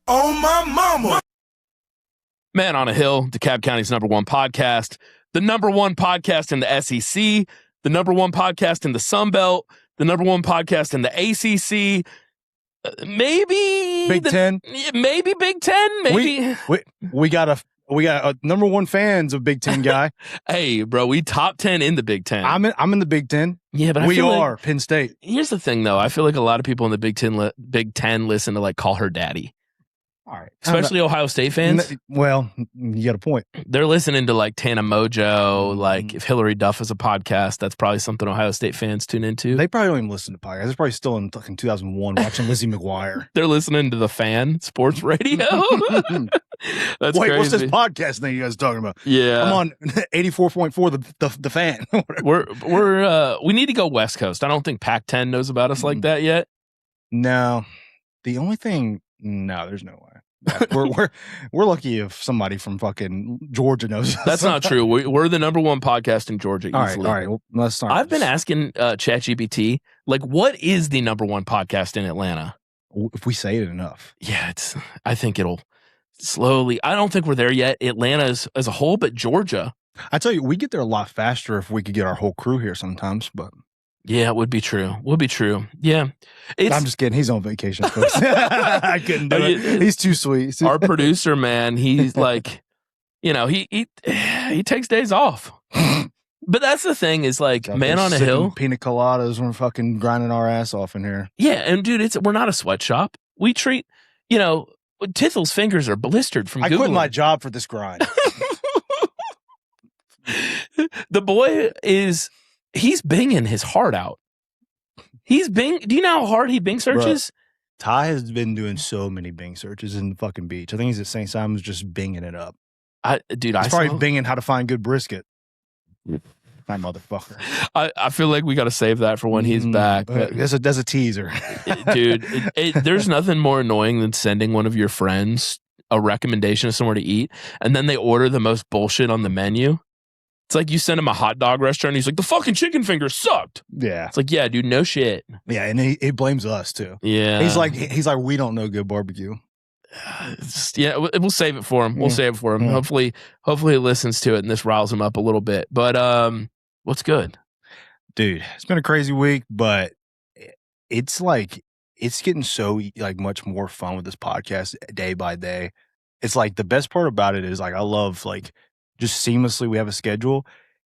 Oh, my mama. Man on a Hill, DeKalb County's #1 podcast, the #1 podcast in the SEC, the #1 podcast in the Sun Belt, the #1 podcast in the ACC, maybe Big Ten. Maybe Big Ten. Maybe we got a #1 fans of Big Ten guy. Hey, bro, we top 10 in the Big Ten. I'm in the Big Ten. Yeah, but we are Penn State. Here's the thing, though. I feel like a lot of people in the Big Ten listen to like Call Her Daddy. All right, especially Ohio State fans. Well, you got a point. They're listening to like Tana Mojo. Like if Hillary Duff is a podcast, that's probably something Ohio State fans tune into. They probably don't even listen to podcasts. They're probably still in fucking 2001 watching Lizzie McGuire. They're listening to the Fan Sports Radio. That's Wait, crazy. what's this podcast thing you guys are talking about? Yeah, I'm on 84.4 the Fan. we need to go West Coast. I don't think Pac-10 knows about us like that yet. No, the only thing. No, there's no way. We're lucky if somebody from fucking Georgia knows us. That's not true. We're the #1 podcast in Georgia easily. All right. Well, let's start. I've been asking ChatGPT, like, what is the #1 podcast in Atlanta? If we say it enough. Yeah, I think it'll slowly. I don't think we're there yet. Atlanta as a whole, but Georgia. I tell you, we get there a lot faster if we could get our whole crew here sometimes, but. Yeah, it would be true. Yeah. I'm just kidding. He's on vacation, folks. I couldn't do it. He's too sweet. Our producer, man, he's like, he takes days off. But that's the thing is like, man on a hill. Pina coladas, we're fucking grinding our ass off in here. Yeah, and dude, we're not a sweatshop. We treat, Tithel's fingers are blistered from Googling. I quit my job for this grind. The boy he's binging his heart out. Do you know how hard he Bing searches? Bruh, Ty has been doing so many Bing searches in the fucking beach. I think he's at St. Simon's just binging it up. He's probably binging how to find good brisket. My motherfucker. I feel like we got to save that for when he's back. That's a teaser. Dude, there's nothing more annoying than sending one of your friends a recommendation of somewhere to eat, and then they order the most bullshit on the menu. It's like you send him a hot dog restaurant, and he's like, the fucking chicken fingers sucked. Yeah. It's like, yeah, dude, no shit. Yeah, and he blames us, too. Yeah. He's like, we don't know good barbecue. Yeah, we'll save it for him. We'll save it for him. Yeah. Hopefully he listens to it, and this riles him up a little bit. But what's good? Dude, it's been a crazy week, but it's like, it's getting so like much more fun with this podcast day by day. It's like the best part about it is like, I love like, just seamlessly, we have a schedule,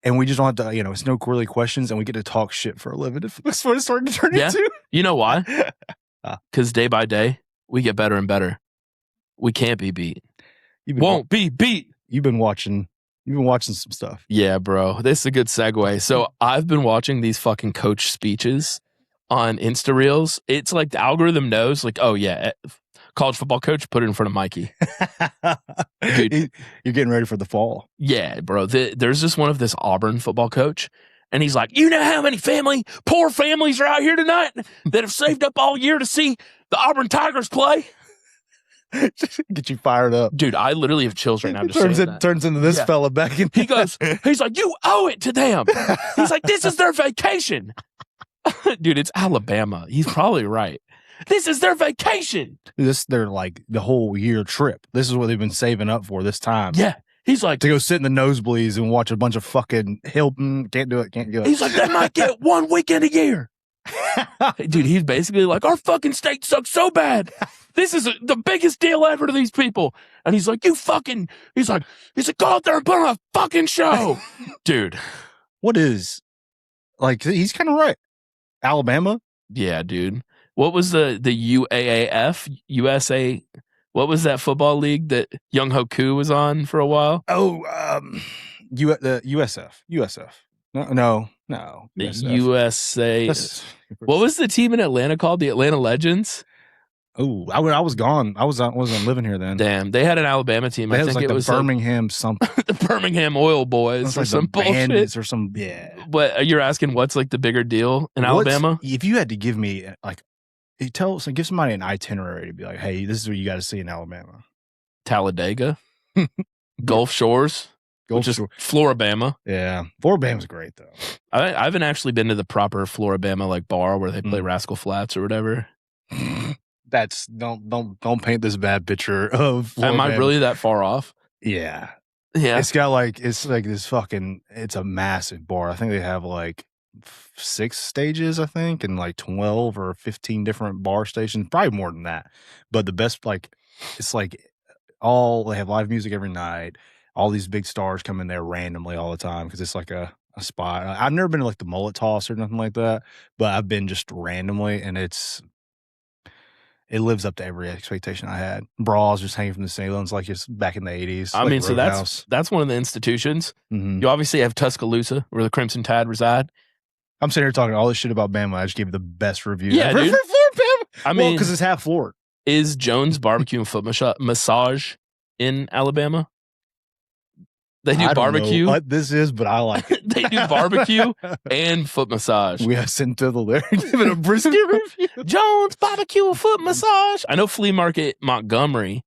and we just don't have to, it's no quarterly questions, and we get to talk shit for a living. That's what it's starting to turn into. You know why? Because day by day, we get better and better. We can't be beat. Won't be beat. You've been watching some stuff. Yeah, bro. This is a good segue. So I've been watching these fucking coach speeches on Insta Reels. It's like the algorithm knows, like, oh yeah, college football coach, put it in front of Mikey. Dude, you're getting ready for the fall. Yeah, bro. There's this one of this Auburn football coach, and he's like, you know how many poor families are out here tonight that have saved up all year to see the Auburn Tigers play? Get you fired up. Dude, I literally have chills right now. Turns into this fella back in. He's like, you owe it to them. He's like, this is their vacation. Dude, it's Alabama. He's probably right. This is their vacation. They're like the whole year trip. This is what they've been saving up for this time. Yeah. He's like, to go sit in the nosebleeds and watch a bunch of fucking Hilton. Can't do it. He's like, they might get 1 weekend a year. Dude, he's basically like, our fucking state sucks so bad. This is the biggest deal ever to these people. And he's like, he's like, go out there and put on a fucking show. Dude. What is, like, he's kind of right. Alabama? Yeah, dude. What was the UAAF, USA? What was that football league that Young Hoku was on for a while? Oh, the USF. No. The USA. What was the team in Atlanta called? The Atlanta Legends? Oh, I was gone. I wasn't living here then. Damn, they had an Alabama team. I think like it was Birmingham something. The Birmingham Oil Boys or like some bullshit. Or some, yeah. But you're asking what's like the bigger deal in Alabama? If you had to give me like, give somebody an itinerary to be like, hey, this is what you got to see in Alabama. Talladega, Gulf Shores, which is Florabama. Yeah, Florabama's great though. I haven't actually been to the proper Florabama like bar where they play Rascal Flats or whatever. don't paint this bad picture of. Am I really that far off? Yeah. Yeah. It's like this fucking. It's a massive bar. I think they have like 6 stages, I think, and like 12 or 15 different bar stations, probably more than that. But the best, like, it's like they have live music every night. All these big stars come in there randomly all the time because it's like a spot. I've never been to like the mullet toss or nothing like that, but I've been just randomly, and it lives up to every expectation I had. Bras just hanging from the ceilings like it's back in the 80s. I like mean, so Roadhouse. that's one of the institutions. Mhm. You obviously have Tuscaloosa, where the Crimson Tide reside. I'm sitting here talking all this shit about Bama. I just gave it the best review. Yeah, ever dude. for Florabama. I mean, because it's half Florida. Is Jones Barbecue and Foot Massage in Alabama? They do I don't barbecue. know what this is, but I like it. They do barbecue and foot massage. We have sent to the there and give it a brisket review. Jones Barbecue and Foot Massage. I know Flea Market Montgomery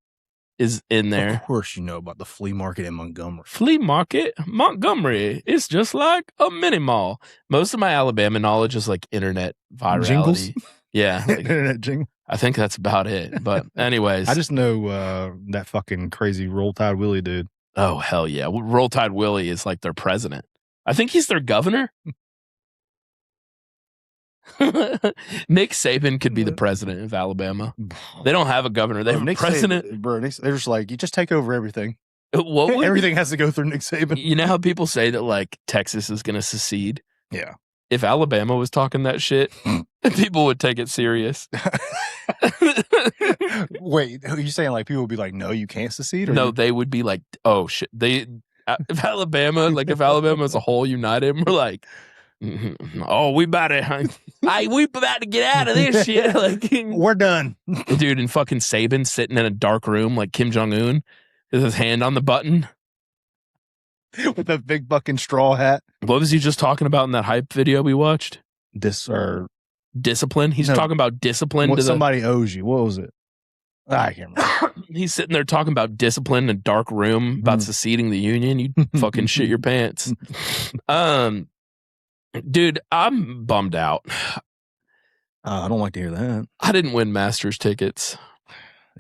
is in there. Of course you know about the flea market in Montgomery. Flea Market Montgomery. It's just like a mini mall. Most of my Alabama knowledge is like internet virality. Jingles? Yeah. Like, Internet jingle. I think that's about it. But anyways. I just know that fucking crazy Roll Tide Willie dude. Oh, hell yeah. Roll Tide Willie is like their president. I think he's their governor. Nick Saban could be the president of Alabama. They don't have a governor. They have a president. They're just like, you just take over everything. Everything has to go through Nick Saban. You know how people say that like Texas is going to secede? Yeah. If Alabama was talking that shit, people would take it serious. Wait, are you saying like people would be like, no, you can't secede? Or No, they would be like, oh shit. If Alabama as a whole united, we're like, oh, we about to get out of this shit. Like, we're done. Dude, and fucking Saban sitting in a dark room like Kim Jong-un with his hand on the button. With a big fucking straw hat. What was he just talking about in that hype video we watched? Discipline. He's talking about discipline. What somebody owes you. What was it? I can't remember. He's sitting there talking about discipline in a dark room about seceding the union. You fucking shit your pants. Dude, I'm bummed out. I don't like to hear that. I didn't win Masters tickets.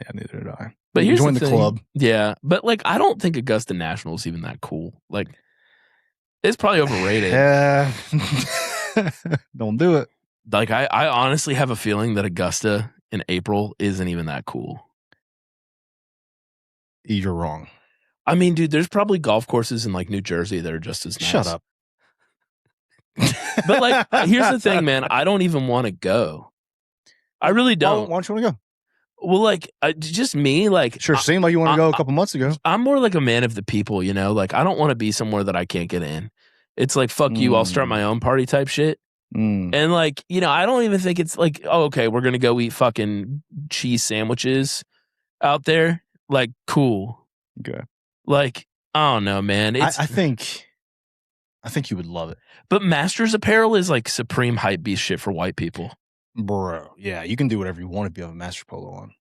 Yeah, neither did I. But here's join the club. Yeah, but like I don't think Augusta National is even that cool. Like it's probably overrated. Yeah. Don't do it. Like I honestly have a feeling that Augusta in April isn't even that cool. You're wrong. I mean, dude, there's probably golf courses in like New Jersey that are just as nice. Shut up. But like, here's the thing, man. I don't even want to go. I really don't. Why don't you want to go? Well, like, just me, like... Sure seemed like you want to go a couple months ago. I'm more like a man of the people, you know? Like, I don't want to be somewhere that I can't get in. It's like, fuck you, I'll start my own party type shit. And like, you know, I don't even think it's like, oh, okay, we're going to go eat fucking cheese sandwiches out there. Like, cool. Okay. Like, I don't know, man. I think you would love it. But Masters apparel is like supreme hype beast shit for white people. Bro, yeah, you can do whatever you want if you have a Master Polo on.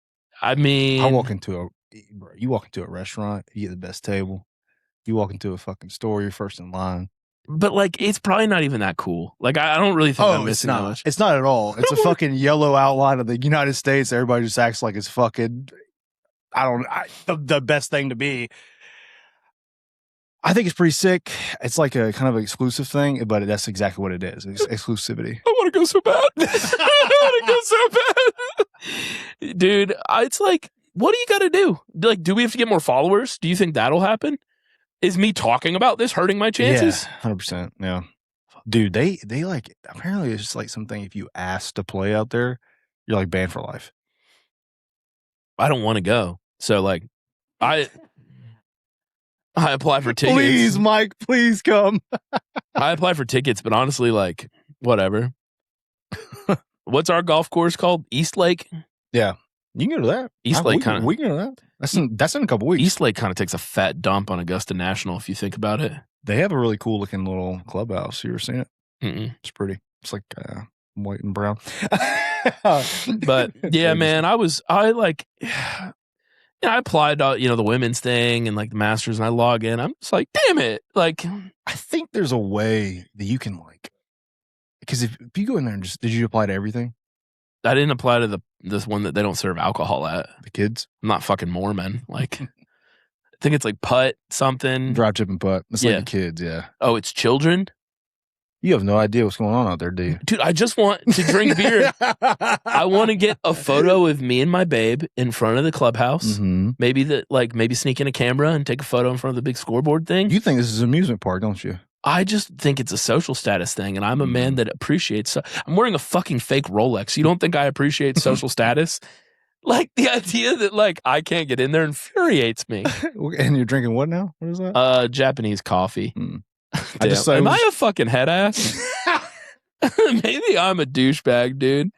I mean, you walk into a restaurant, you get the best table. You walk into a fucking store, you're first in line. But like, it's probably not even that cool. Like, I don't really think I'm missing that much. It's not at all. It's a fucking yellow outline of the United States. Everybody just acts like it's fucking. The best thing to be. I think it's pretty sick. It's like a kind of exclusive thing, but that's exactly what it is. It's exclusivity. I want to go so bad. I want to go so bad. Dude, it's like, what do you got to do? Like, do we have to get more followers? Do you think that'll happen? Is me talking about this hurting my chances? Yeah, 100%. Yeah. Dude, they like, apparently it's just like something if you ask to play out there, you're like banned for life. I don't want to go. So like, I apply for tickets. Please, Mike, please come. I apply for tickets, but honestly, like, whatever. What's our golf course called? East Lake? Yeah. You can go to that. East Lake kind of. We can go to that. That's in a couple weeks. East Lake kind of takes a fat dump on Augusta National, if you think about it. They have a really cool looking little clubhouse. You ever seen it? It's pretty. It's like white and brown. But yeah, man, I applied the women's thing and like the Masters, and I log in. I'm just like, damn it. Like, I think there's a way that you can like, because if you go in there and did you apply to everything? I didn't apply to this one that they don't serve alcohol at. The kids? I'm not fucking Mormon. Like, I think it's like putt something. Dry chip and putt. It's Yeah. like the kids, yeah. Oh, it's children? You have no idea what's going on out there, do you? Dude, I just want to drink beer. I want to get a photo of me and my babe in front of the clubhouse. Mm-hmm. Maybe sneak in a camera and take a photo in front of the big scoreboard thing. You think this is an amusement park, don't you? I just think it's a social status thing, and I'm a man that appreciates. I'm wearing a fucking fake Rolex. You don't think I appreciate social status? Like, the idea that, like, I can't get in there infuriates me. And you're drinking what now? What is that? Japanese coffee. Am I a fucking head ass? Maybe I'm a douchebag, dude.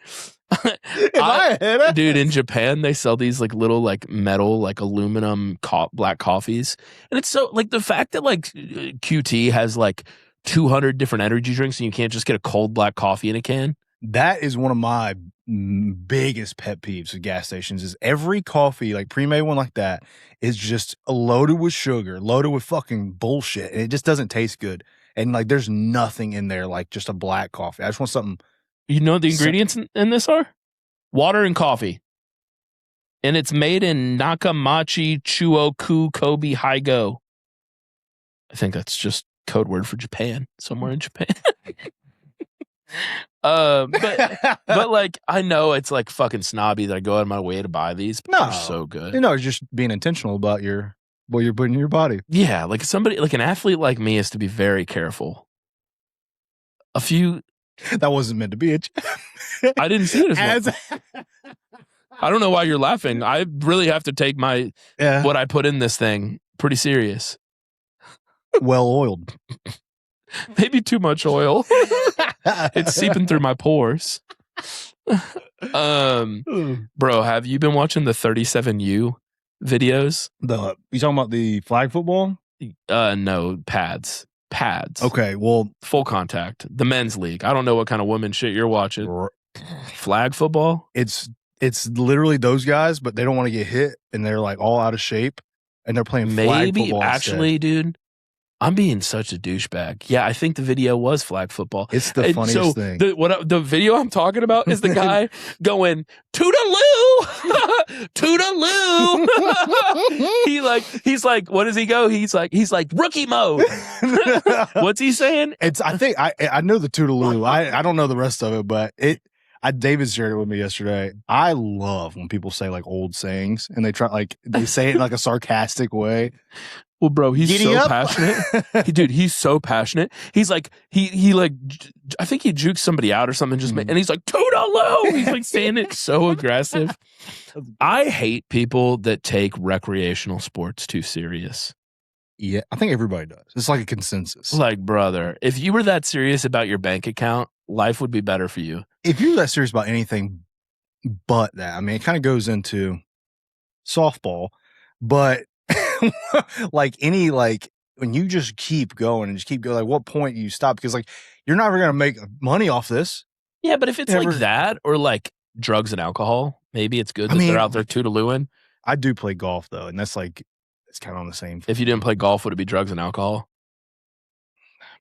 Am I a head ass? Dude, in Japan, they sell these like little like metal, like aluminum black coffees. And it's so like the fact that like QT has like 200 different energy drinks and you can't just get a cold black coffee in a can. That is one of my biggest pet peeves at gas stations is every coffee, like pre-made one like that, is just loaded with sugar, loaded with fucking bullshit. And it just doesn't taste good. And like there's nothing in there like just a black coffee. I just want something. You know what the ingredients in this are? Water and coffee. And it's made in Nakamachi Chuoku Kobe Haigo. I think that's just code word for Japan, somewhere in Japan. But like I know it's like fucking snobby that I go out of my way to buy these, but they're so good. You know, it's just being intentional about what you're putting in your body. Yeah, like somebody like an athlete like me is to be very careful. That wasn't meant to be it. I didn't see it as much. I don't know why you're laughing. I really have to take what I put in this thing pretty serious. Well oiled. Maybe too much oil. It's seeping through my pores. Bro, have you been watching the 37U videos? You talking about the flag football? No, pads. Okay, well, full contact. The men's league. I don't know what kind of woman shit you're watching. Flag football? It's literally those guys, but they don't want to get hit and they're like all out of shape and they're playing flag football actually, instead. Dude. I'm being such a douchebag. Yeah, I think the video was flag football. It's the funniest thing. The video I'm talking about is the guy going toodaloo, toodaloo. He's like, what does he go? He's like rookie mode. What's he saying? I know the toodaloo. I don't know the rest of it, but David shared it with me yesterday. I love when people say like old sayings and they say it in like a sarcastic way. Well, bro, he's so passionate. Dude, he's so passionate. He's like, he like, I think he jukes somebody out or something, and he's like, toodaloo. He's like saying it so aggressive. I hate people that take recreational sports too serious. Yeah, I think everybody does. It's like a consensus. Like, brother, if you were that serious about your bank account, life would be better for you. If you're that serious about anything but that, I mean, it kind of goes into softball, but like when you just keep going and just keep going, like what point do you stop? Because like you're never going to make money off this. Yeah, but if it's like that or like drugs and alcohol, maybe it's good that they're out there toodalooing. I do play golf though, and that's like it's kind of on the same. If you didn't play golf, would it be drugs and alcohol?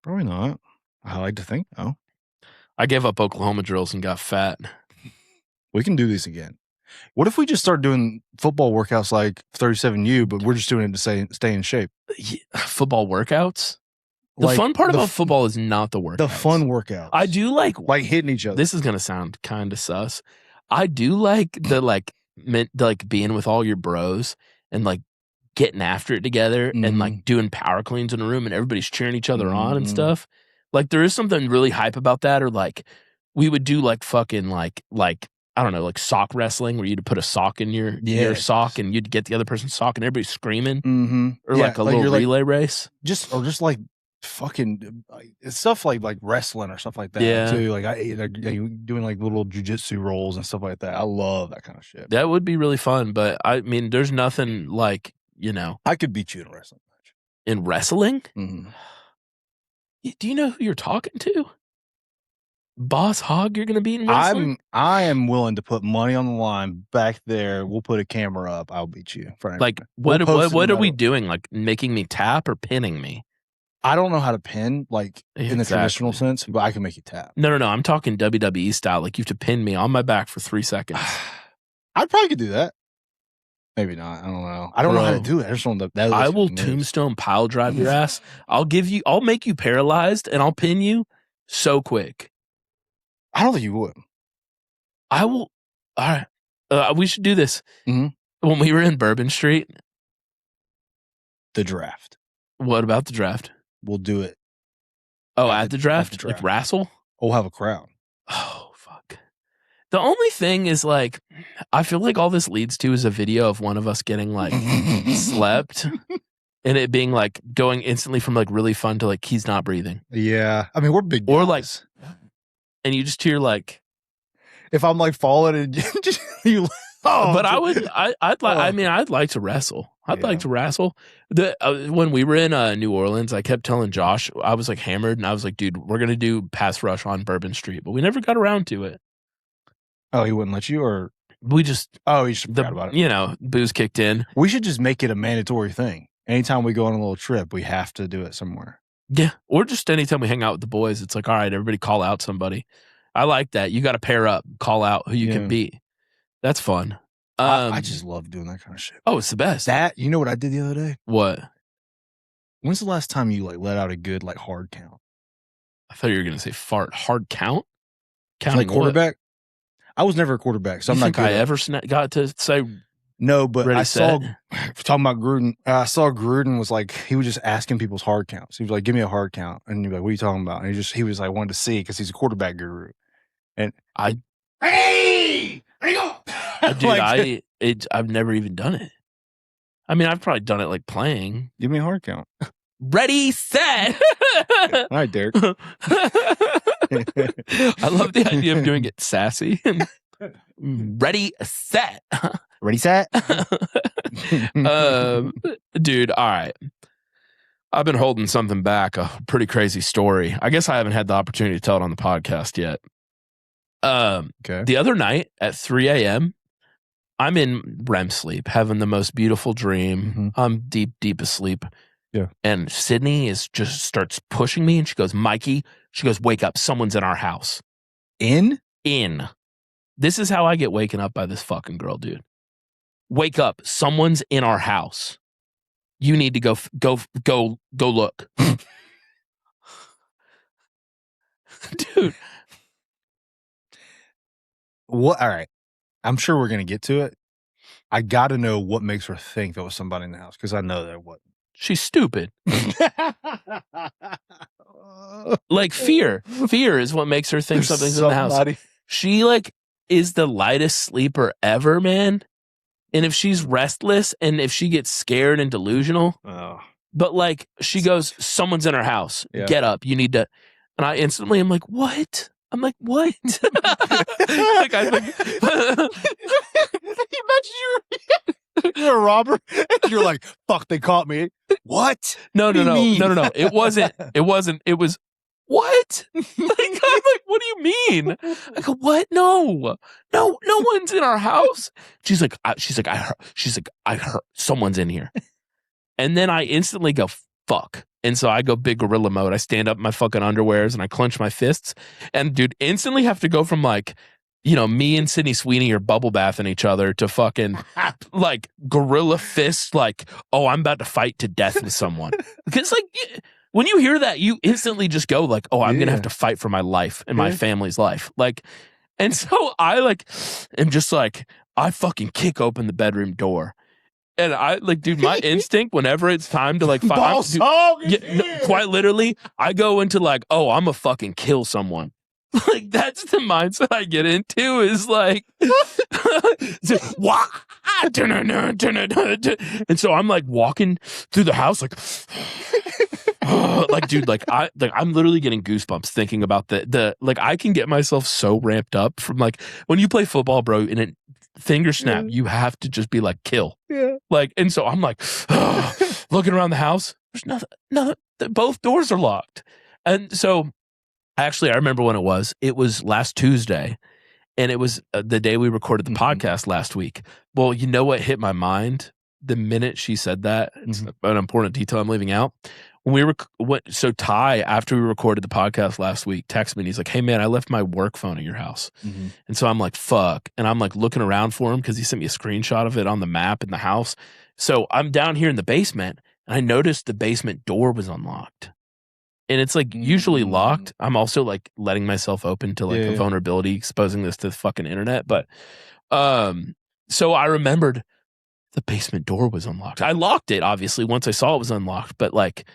Probably not. I like to think no. I gave up Oklahoma drills and got fat. We can do these again. What if we just start doing football workouts like 37U, but we're just doing it to stay in shape? Yeah, football workouts? The fun part about football is not the workouts. The fun workouts. I do like hitting each other. This is going to sound kind of sus. I do like the being with all your bros and like getting after it together and like doing power cleans in a room and everybody's cheering each other on and stuff. Like there is something really hype about that. Or like we would do like fucking like I don't know, like sock wrestling where you'd put a sock in your sock and you'd get the other person's sock and everybody's screaming. Mm-hmm. Or like a little relay race. Just like fucking stuff like wrestling or stuff like that too. Like doing like little jujitsu rolls and stuff like that. I love that kind of shit. That would be really fun, but I mean, there's nothing like, I could beat you in a wrestling match. In wrestling? Mm-hmm. Do you know who you're talking to? Boss Hog, you're going to be in wrestling? I am willing to put money on the line back there. We'll put a camera up. I'll beat you. Like, what are we doing? Like, making me tap or pinning me? I don't know how to pin like in the Exactly. traditional sense, but I can make you tap. No. I'm talking WWE style. Like you have to pin me on my back for 3 seconds. I probably could do that. Maybe not. I don't know. I don't know how to do it. I just don't know. I will tombstone pile drive your ass. I'll make you paralyzed and I'll pin you so quick. I don't think you would. I will. All right. We should do this. Mhm. When we were in Bourbon Street. The draft. What about the draft? We'll do it. Oh, at the draft? Like wrestle? We'll have a crowd. Oh, fuck. The only thing is, like, I feel like all this leads to is a video of one of us getting, like, slept and it being, like, going instantly from, like, really fun to, like, he's not breathing. Yeah. I mean, we're big guys. Or, like, and you just hear, like. If I'm, like, falling and you. Oh, but I'd like to wrestle. I'd like to wrestle. When we were in New Orleans, I kept telling Josh, I was, like, hammered, and I was like, dude, we're going to do pass rush on Bourbon Street. But we never got around to it. Oh, he wouldn't let you, or we just you just forgot about it. You know, booze kicked in. We should just make it a mandatory thing. Anytime we go on a little trip, we have to do it somewhere. Yeah, or just anytime we hang out with the boys, it's like, all right, everybody call out somebody. I like that. You got to pair up, call out who you can beat. That's fun. I just love doing that kind of shit. Oh, it's the best. You know what I did the other day? What? When's the last time you like let out a good like hard count? I thought you were gonna say fart. Hard count? Counting like quarterback? What? I was never a quarterback, so I'm not good. I ever got to say no, but ready, I saw set. Talking about Gruden. I saw Gruden was like he was just asking people's hard counts. He was like, "Give me a hard count," and you're like, "What are you talking about?" And he was like wanted to see because he's a quarterback guru. And hey, there you go, dude. Like, I've never even done it. I mean, I've probably done it like playing. Give me a hard count. Ready, set. All right, Derek. I love the idea of doing it sassy. Ready, set. Ready, set. Dude, all right. I've been holding something back, a pretty crazy story. I guess I haven't had the opportunity to tell it on the podcast yet. Okay. The other night at 3 a.m., I'm in REM sleep, having the most beautiful dream. Mm-hmm. I'm deep asleep. Yeah. And Sydney starts pushing me, and she goes, Mikey, she goes, wake up. Someone's in our house. In? This is how I get waken up by this fucking girl, dude. Wake up. Someone's in our house. You need to go look. Dude. What? All right. I'm sure we're going to get to it. I got to know what makes her think there was somebody in the house, because I know there wasn't. She's stupid. Like fear. Fear is what makes her think something's in the house. She like is the lightest sleeper ever, man. And if she's restless and if she gets scared and delusional, but like she goes, someone's in her house. Yeah. Get up. You need to. And I instantly am like, what? I'm like, what? Like I think. Imagine you're a robber and you're like, fuck, they caught me. What? No. It wasn't. It was what? Like, I'm like, what do you mean? I go, what? No one's in our house. She's like, I heard someone's in here. And then I instantly go, fuck. And so I go big gorilla mode. I stand up in my fucking underwears and I clench my fists. And dude, instantly have to go from like, you know, me and Sydney Sweeney are bubble bathing each other to fucking like gorilla fists. Like, oh, I'm about to fight to death with someone. Because like when you hear that, you instantly just go like, oh, I'm going to have to fight for my life and my family's life. Like, and so I like am just like, I fucking kick open the bedroom door. And I like, dude, my instinct whenever it's time to like fight, quite literally, I go into like, oh, I'm gonna fucking kill someone. Like that's the mindset I get into is like, and so I'm like walking through the house like, like dude, like I'm literally getting goosebumps thinking about the like I can get myself so ramped up from like when you play football, bro, and it finger snap, you have to just be like kill. Yeah. Like, and so I'm like looking around the house. There's nothing. Both doors are locked. And so actually, I remember when it was. It was last Tuesday, and it was the day we recorded the podcast last week. Well, you know what hit my mind the minute she said that? It's an important detail I'm leaving out. So Ty, after we recorded the podcast last week, texted me and he's like, "Hey man, I left my work phone at your house." Mm-hmm. And so I'm like, "Fuck." And I'm like looking around for him because he sent me a screenshot of it on the map in the house. So I'm down here in the basement and I noticed the basement door was unlocked. And it's like usually locked. I'm also like letting myself open to like a vulnerability, exposing this to the fucking internet. But so I remembered the basement door was unlocked. I locked it, obviously, once I saw it was unlocked. But like,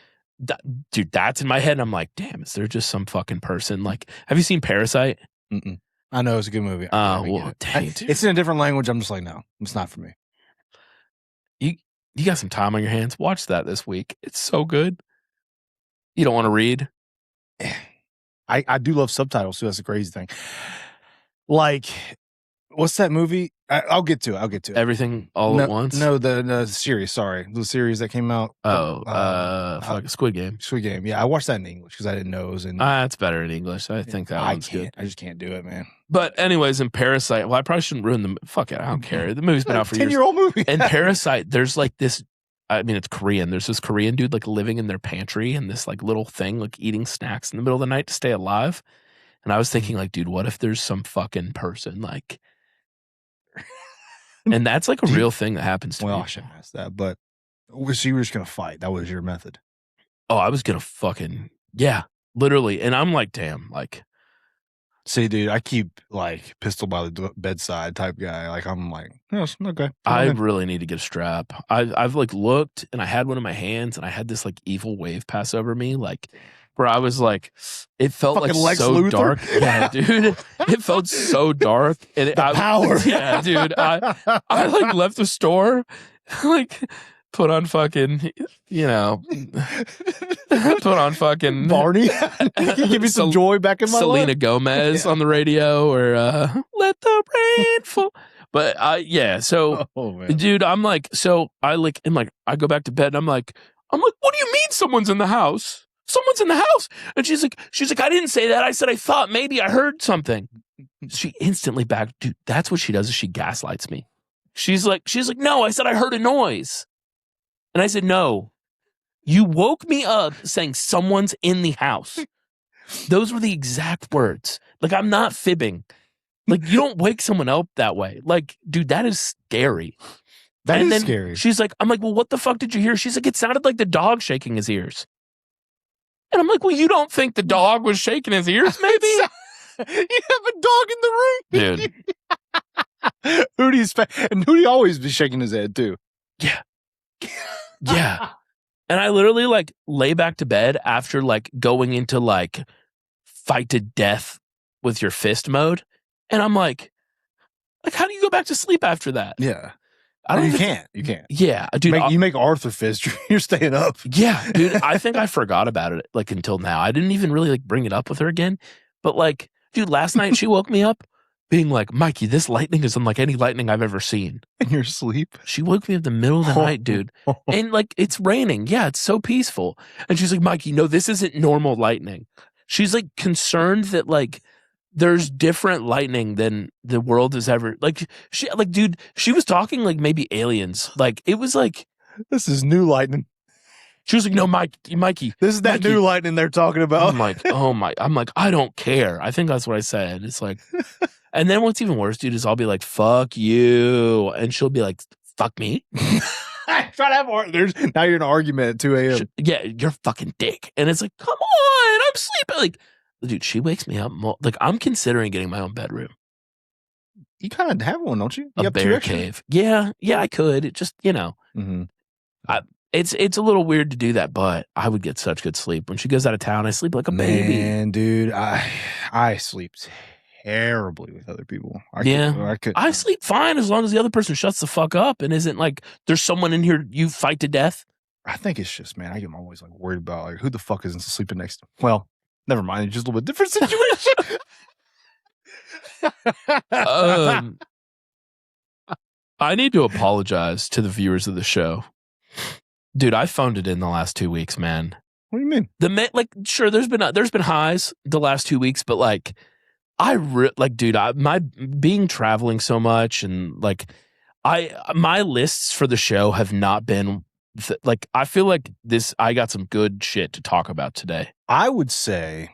dude, that's in my head. And I'm like, damn, is there just some fucking person? Like, have you seen Parasite? Mm-mm. I know it's a good movie. Well, dang, dude. It's in a different language. I'm just like, no, it's not for me. You got some time on your hands. Watch that this week. It's so good. You don't want to read? I do love subtitles too. That's a crazy thing. Like, what's that movie? I'll get to it. Everything all at once? No, the series. Sorry, the series that came out. Squid Game. Squid Game. Yeah, I watched that in English because I didn't know it was in. It's better in English. I think that one's good. I just can't do it, man. But anyways, in Parasite, well, I probably shouldn't ruin the. Fuck it, I don't care. The movie's been out for 10-year-old movie. In Parasite, there's like this. I mean, it's Korean. There's this Korean dude like living in their pantry and this like little thing, like eating snacks in the middle of the night to stay alive. And I was thinking, like, dude, what if there's some fucking person like. And that's like a real thing that happens to me. Well, I shouldn't ask that, but so you were just going to fight. That was your method. Oh, I was going to fucking, yeah, literally. And I'm like, damn, like. See, dude, I keep like pistol by the bedside type guy. Like, I'm like, yes, okay. I really need to get a strap. I've like looked and I had one in my hands and I had this like evil wave pass over me. Like, where I was like, it felt fucking like Lex so Luthor. dark. Yeah, dude. It felt so dark. And power. Yeah, dude. I like left the store, like put on fucking, put on fucking Barney. Give me some joy back in my Selena life. Gomez on the radio or let the rain fall. But so dude, I'm like, so I like am like I go back to bed and I'm like, what do you mean someone's in the house? Someone's in the house. And she's like, I didn't say that. I said, I thought maybe I heard something. She instantly backed. Dude, that's what she does is she gaslights me. She's like, no, I said I heard a noise. And I said, no, you woke me up saying someone's in the house. Those were the exact words. Like, I'm not fibbing. Like, you don't wake someone up that way. Like, dude, that is scary. That is scary. She's like, I'm like, well, what the fuck did you hear? She's like, it sounded like the dog shaking his ears. And I'm like, well, you don't think the dog was shaking his ears, maybe? You have a dog in the room. Dude. Hootie always be shaking his head, too. Yeah. Yeah. And I literally, like, lay back to bed after, like, going into, like, fight to death with your fist mode. And I'm like, how do you go back to sleep after that? Yeah. You can't. You can't. Yeah, dude. You make Arthur fist. You're staying up. Yeah, dude. I think I forgot about it like until now. I didn't even really like bring it up with her again. But like, dude, last night she woke me up being like, Mikey, this lightning is unlike any lightning I've ever seen. In your sleep? She woke me up in the middle of the night, dude. And like, it's raining. Yeah, it's so peaceful. And she's like, Mikey, no, this isn't normal lightning. She's like concerned that like there's different lightning than the world has ever dude, she was talking like maybe aliens. Like it was like this is new lightning. She was like, no, Mikey. This is that Mikey. new lightning they're talking about. I'm like, I'm like, I don't care. I think that's what I said. It's like, and then what's even worse, dude, is I'll be like, fuck you. And she'll be like, fuck me. Try to have now you're in an argument at 2 a.m. Yeah, you're fucking dick. And it's like, come on, I'm sleeping. Like, dude, she wakes me up. Like, I'm considering getting my own bedroom. You kind of have one, don't you? You a bear cave. Yeah, I could. It just, Mm-hmm. It's a little weird to do that, but I would get such good sleep. When she goes out of town, I sleep like a baby. Man, dude, I sleep terribly with other people. I sleep fine as long as the other person shuts the fuck up and isn't like, there's someone in here you fight to death. I think it's just, man, I'm always like worried about like who the fuck isn't sleeping next to. Well, never mind. It's just a little bit different situation. I need to apologize to the viewers of the show. Dude, I phoned it in the last 2 weeks, man. What do you mean? Sure, there's been highs the last 2 weeks, but like, my being traveling so much and like, my lists for the show have not been like I feel like I got some good shit to talk about today. I would say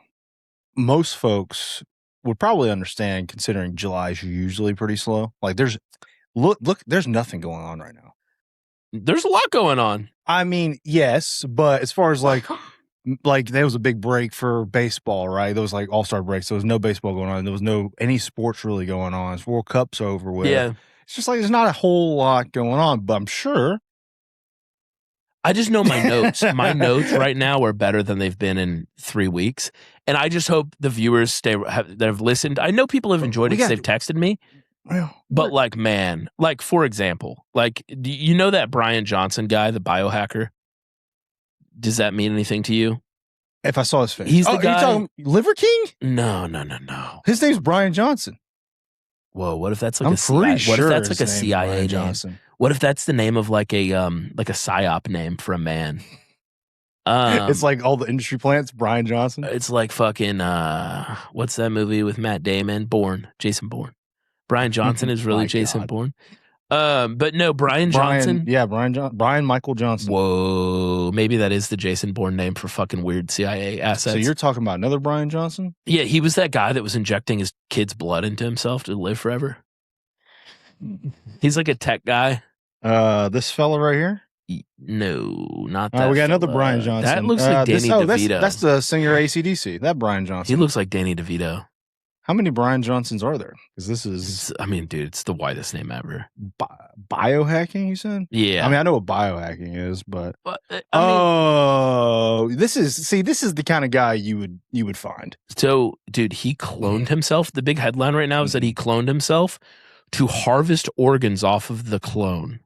most folks would probably understand, considering July is usually pretty slow. Like there's nothing going on right now. There's a lot going on. I mean, yes, but as far as like there was a big break for baseball, right? There was like all-star breaks. There was no baseball going on. There was no any sports really going on. It's World Cup's over with. Yeah. It's just like there's not a whole lot going on, but I'm sure. I just know my notes. My notes right now are better than they've been in 3 weeks. And I just hope the viewers that have listened. I know people have enjoyed it because they've texted me. But like, man, like for example, like, do you know that Brian Johnson guy, the biohacker? Does that mean anything to you? If I saw his face. He's the guy. Are you talking Liver King? No. His name's Brian Johnson. Whoa, what if that's like I'm a CIA? pretty sure What if that's like a his name's CIA Brian name? Johnson. What if that's the name of like a psyop name for a man? It's like all the industry plants, Brian Johnson. It's like fucking what's that movie with Matt Damon? Jason Bourne. Brian Johnson is really Jason Bourne. But no, Brian Johnson. Yeah, Brian Michael Johnson. Whoa, maybe that is the Jason Bourne name for fucking weird CIA assets. So you're talking about another Brian Johnson? Yeah, he was that guy that was injecting his kid's blood into himself to live forever. He's like a tech guy. This fella right here? No, not that. We got another fella. Brian Johnson. That looks like Danny DeVito. That's the singer AC/DC. That Brian Johnson. He looks like Danny DeVito. How many Brian Johnsons are there? Because this is... I mean, dude, it's the whitest name ever. Biohacking, you said? Yeah. I mean, I know what biohacking is, but... I mean, this is the kind of guy you would find. So, dude, he cloned himself. The big headline right now is that he cloned himself to harvest organs off of the clone.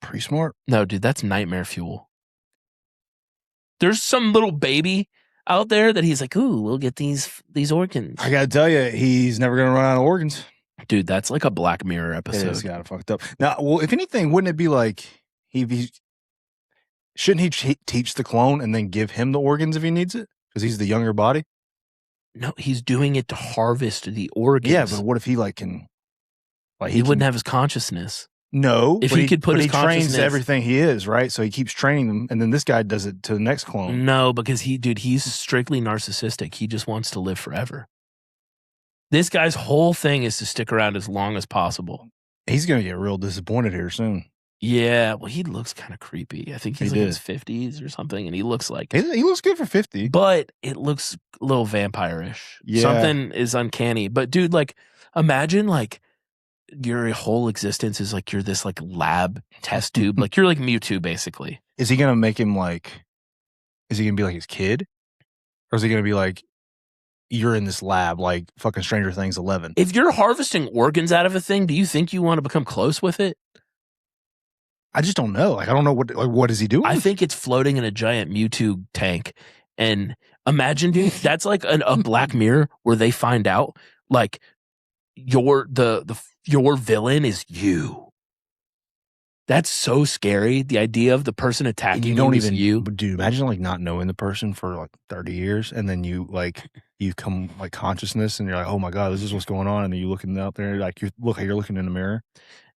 Pretty smart. No, dude, that's nightmare fuel. There's some little baby out there that he's like, ooh, we'll get these organs. I gotta tell you, he's never gonna run out of organs. Dude, that's like a Black Mirror episode. It's got fucked up. Now, well, if anything, wouldn't it be like shouldn't he teach the clone and then give him the organs if he needs it? Because he's the younger body? No, he's doing it to harvest the organs. Yeah, but what if he can he wouldn't have his consciousness. No, if he could put his consciousness, trains everything he is, right? So he keeps training them, and then this guy does it to the next clone. No, because he's strictly narcissistic. He just wants to live forever. This guy's whole thing is to stick around as long as possible. He's gonna get real disappointed here soon. Yeah, well, he looks kind of creepy. I think he's in his 50s or something, and he looks like he looks good for 50, but it looks a little vampire-ish. Yeah. Something is uncanny. But dude, like, imagine like your whole existence is like you're this like lab test tube. Like you're like Mewtwo, basically. Is he gonna make him like? Is he gonna be like his kid, or is he gonna be like you're in this lab like fucking Stranger Things 11? If you're harvesting organs out of a thing, do you think you want to become close with it? I just don't know. Like I don't know what is he doing? I think it's floating in a giant Mewtwo tank. And imagine, dude, that's like a Black Mirror where they find out like your villain is you. That's so scary. The idea of the person attacking you don't even you. Dude, imagine like not knowing the person for like 30 years, and then you come like consciousness, and you're like, oh my god, this is what's going on, and then you looking out there, like you're looking in the mirror.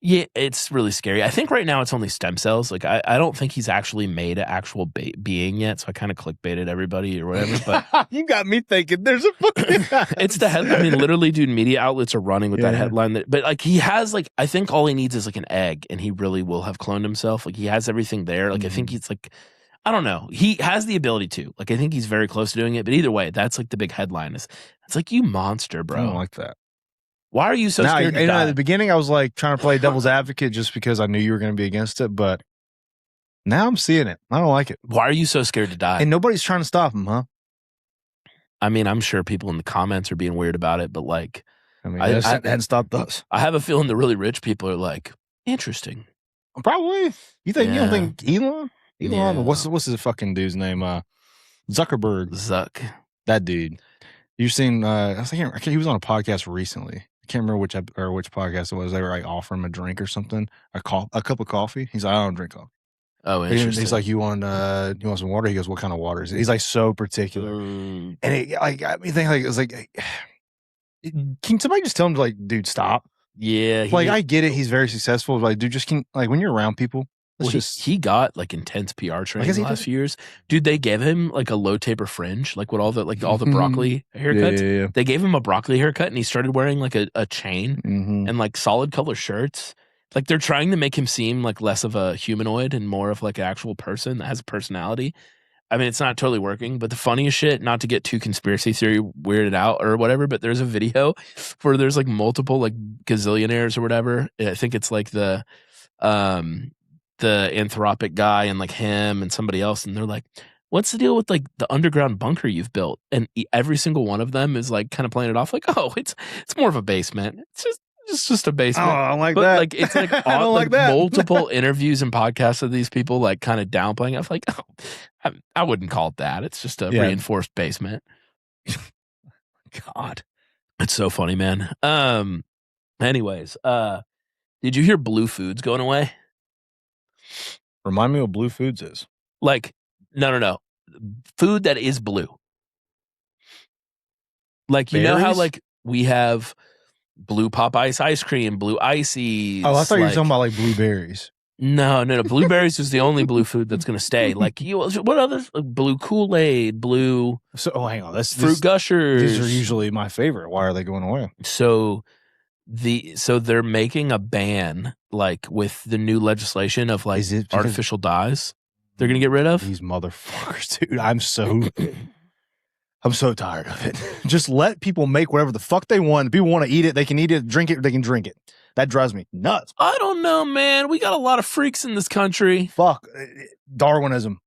Yeah, it's really scary. I think right now it's only stem cells. Like I don't think he's actually made an actual being yet. So I kind of clickbaited everybody or whatever. But you got me thinking there's a fucking. It's the headline. I mean, literally, dude. Media outlets are running with that headline. But like he has like I think all he needs is like an egg, and he really will have cloned himself. Like he has everything there. Like I think he's like. I don't know. He has the ability to. Like I think he's very close to doing it. But either way, that's like the big headline. It's like you monster, bro. I don't like that. Why are you so scared to die? At the beginning, I was like trying to play devil's advocate just because I knew you were going to be against it, but now I'm seeing it. I don't like it. Why are you so scared to die? And nobody's trying to stop him, huh? I mean, I'm sure people in the comments are being weird about it, but like, I mean, it hadn't stopped us. I have a feeling the really rich people are like, interesting. Probably. You don't think Elon? Yeah. What's his fucking dude's name? Zuckerberg. Zuck. That dude. You've seen? He was on a podcast recently. I can't remember which podcast it was. They were like offering him a drink or something, a cup of coffee. He's like, I don't drink coffee. Oh, interesting. He's like, you want some water? He goes, what kind of water is it? He's like so particular, and it like got me thinking like it's like, can somebody just tell him to like, dude, stop? Yeah. Like, I get it. He's very successful. Like, dude, just like when you're around people, he got like intense PR training guess the he last did. few years. Dude, they gave him like a low taper fringe, like what all the broccoli haircuts. Yeah. They gave him a broccoli haircut, and he started wearing like a chain and like solid color shirts. Like they're trying to make him seem like less of a humanoid and more of like an actual person that has a personality. I mean, it's not totally working, but the funniest shit, not to get too conspiracy theory weirded out or whatever, but there's a video where there's like multiple like gazillionaires or whatever. I think it's like the Anthropic guy and like him and somebody else, and they're like, what's the deal with like the underground bunker you've built? And every single one of them is like kind of playing it off like, oh, it's more of a basement. It's just a basement. Oh, I don't like but that. Like it's like I don't like that. multiple interviews and podcasts of these people like kind of downplaying it. I'm like, oh, I wouldn't call it that. It's just a reinforced basement. God, it's so funny, man. Anyways, did you hear Blue Foods going away? Remind me what Blue Foods is. Like, no. Food that is blue. Like, you know how like we have blue Popeyes ice cream, blue ices. Oh, I thought you were talking about like blueberries. No. Blueberries is the only blue food that's going to stay. Like, what others? Like blue Kool-Aid, blue. So, hang on. Fruit Gushers. These are usually my favorite. Why are they going away? So they're making a ban, like with the new legislation of like artificial dyes. They're going to get rid of these motherfuckers, dude. I'm so tired of it. Just let people make whatever the fuck they want. If people want to eat it, they can eat it. Drink it, they can drink it. That drives me nuts. I don't know, man. We got a lot of freaks in this country. Fuck. Darwinism.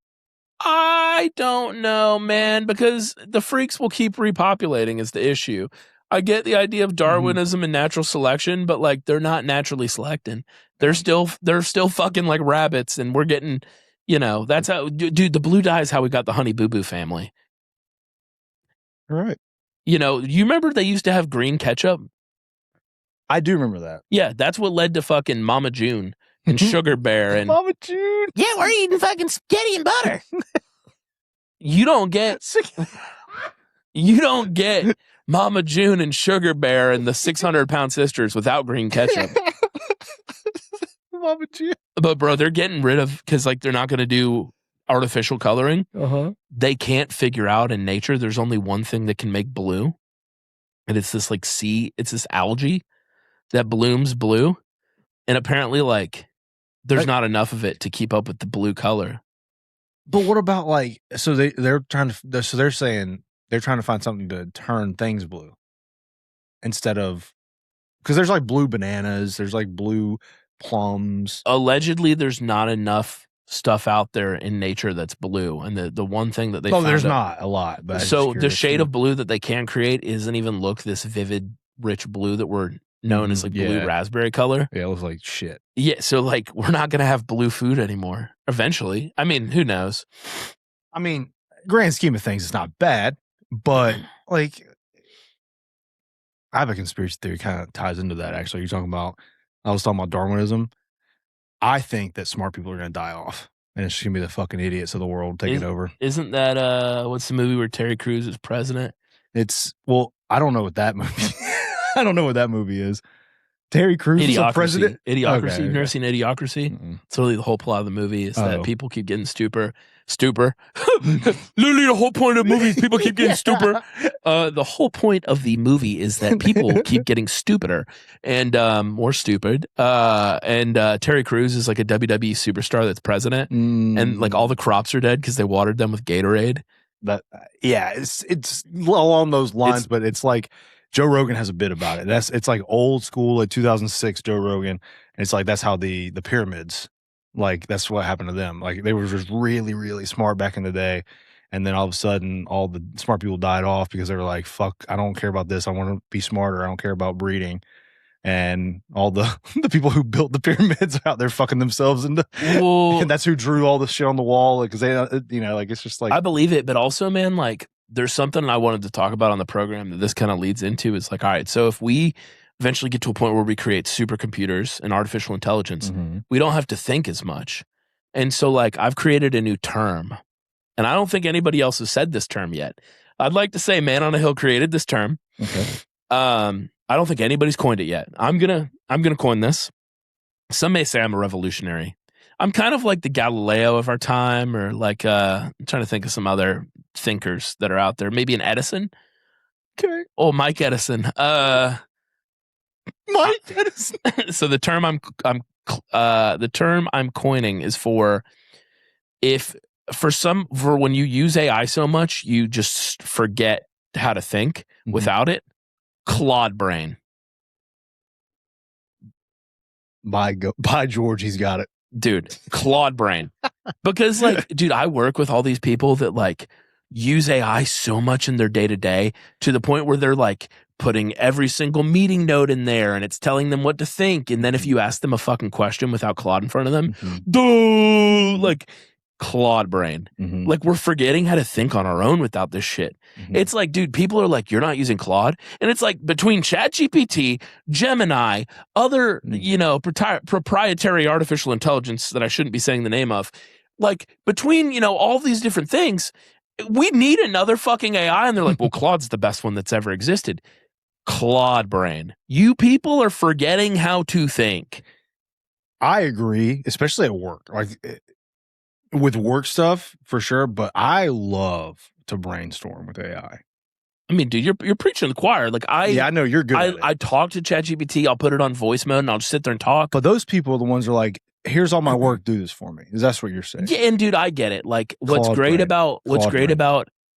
I don't know, man, because the freaks will keep repopulating is the issue. I get the idea of Darwinism and natural selection, but like they're not naturally selecting. They're still fucking like rabbits, and we're getting, that's how, dude, the blue dye is how we got the Honey Boo Boo family. Right. You remember they used to have green ketchup? I do remember that. Yeah, that's what led to fucking Mama June and Sugar Bear and Mama June. Yeah, we're eating fucking spaghetti and butter. You don't get Mama June and Sugar Bear and the 600-pound sisters without green ketchup. Mama June. But bro, they're getting rid of, because like they're not going to do artificial coloring. They can't figure out in nature there's only one thing that can make blue, and it's this like it's this algae that blooms blue, and apparently like there's not enough of it to keep up with the blue color. But what about like, so they're saying they're trying to find something to turn things blue instead of, because there's like blue bananas, there's like blue plums. Allegedly there's not enough stuff out there in nature that's blue, and the one thing that they found there's not a lot, but so the shade of blue that they can create isn't even look this vivid rich blue that we're known as like blue raspberry color. Yeah, it looks like shit. Yeah, so like we're not gonna have blue food anymore eventually. I mean, who knows? I mean, grand scheme of things, it's not bad, but like I have a conspiracy theory kind of ties into that. Actually, I was talking about Darwinism. I think that smart people are going to die off, and it's going to be the fucking idiots of the world taking over. Isn't that what's the movie where Terry Crews is president? I don't know what that movie. I don't know what that movie is. Terry Crews is a president. Idiocracy. Okay. You've never seen Idiocracy? Mm-mm. It's literally the whole plot of the movie is that people keep getting stupor. Literally the whole point of the movie is people keep getting stupor. The whole point of the movie is that people keep getting stupider and more stupid. And Terry Crews is like a WWE superstar that's president, and like all the crops are dead because they watered them with Gatorade. It's along those lines, but it's like Joe Rogan has a bit about it. It's like old school, like 2006 Joe Rogan. And it's like that's how the pyramids, like that's what happened to them. Like they were just really, really smart back in the day, and then all of a sudden, all the smart people died off because they were like, "Fuck, I don't care about this. I want to be smarter. I don't care about breeding." And all the people who built the pyramids are out there fucking themselves and that's who drew all the shit on the wall, because they, like it's just like, I believe it, but also, man, like there's something I wanted to talk about on the program that this kind of leads into. Is like, all right, so if we eventually get to a point where we create supercomputers and artificial intelligence, we don't have to think as much. And so like I've created a new term, and I don't think anybody else has said this term yet. I'd like to say Man on a Hill created this term. Okay. I don't think anybody's coined it yet. I'm gonna I'm going to coin this. Some may say I'm a revolutionary. I'm kind of like the Galileo of our time, or like I'm trying to think of some other thinkers that are out there. Maybe an Edison. Okay. Oh, Mike Edison. Mike Edison. So the term I'm coining is for when you use AI so much, you just forget how to think without it. Claude Brain. By George, he's got it. Dude, Claude Brain. Because dude, I work with all these people that use AI so much in their day-to-day to the point where they're putting every single meeting note in there and it's telling them what to think. And then if you ask them a fucking question without Claude in front of them, Claude Brain. We're forgetting how to think on our own without this shit. It's dude, people are you're not using Claude. And it's between ChatGPT, Gemini, other, proprietary artificial intelligence that I shouldn't be saying the name of, between, all these different things, we need another fucking AI. And they're well, Claude's the best one that's ever existed. Claude Brain. You people are forgetting how to think. I agree, especially at work. With work stuff, for sure, but I love to brainstorm with AI. I mean, dude, you're preaching to the choir. I know you're good at it. I talk to ChatGPT. I'll put it on voice mode and I'll just sit there and talk. But those people are the ones who are here's all my work, do this for me. That's what you're saying. Yeah, and dude, I get it. What's great about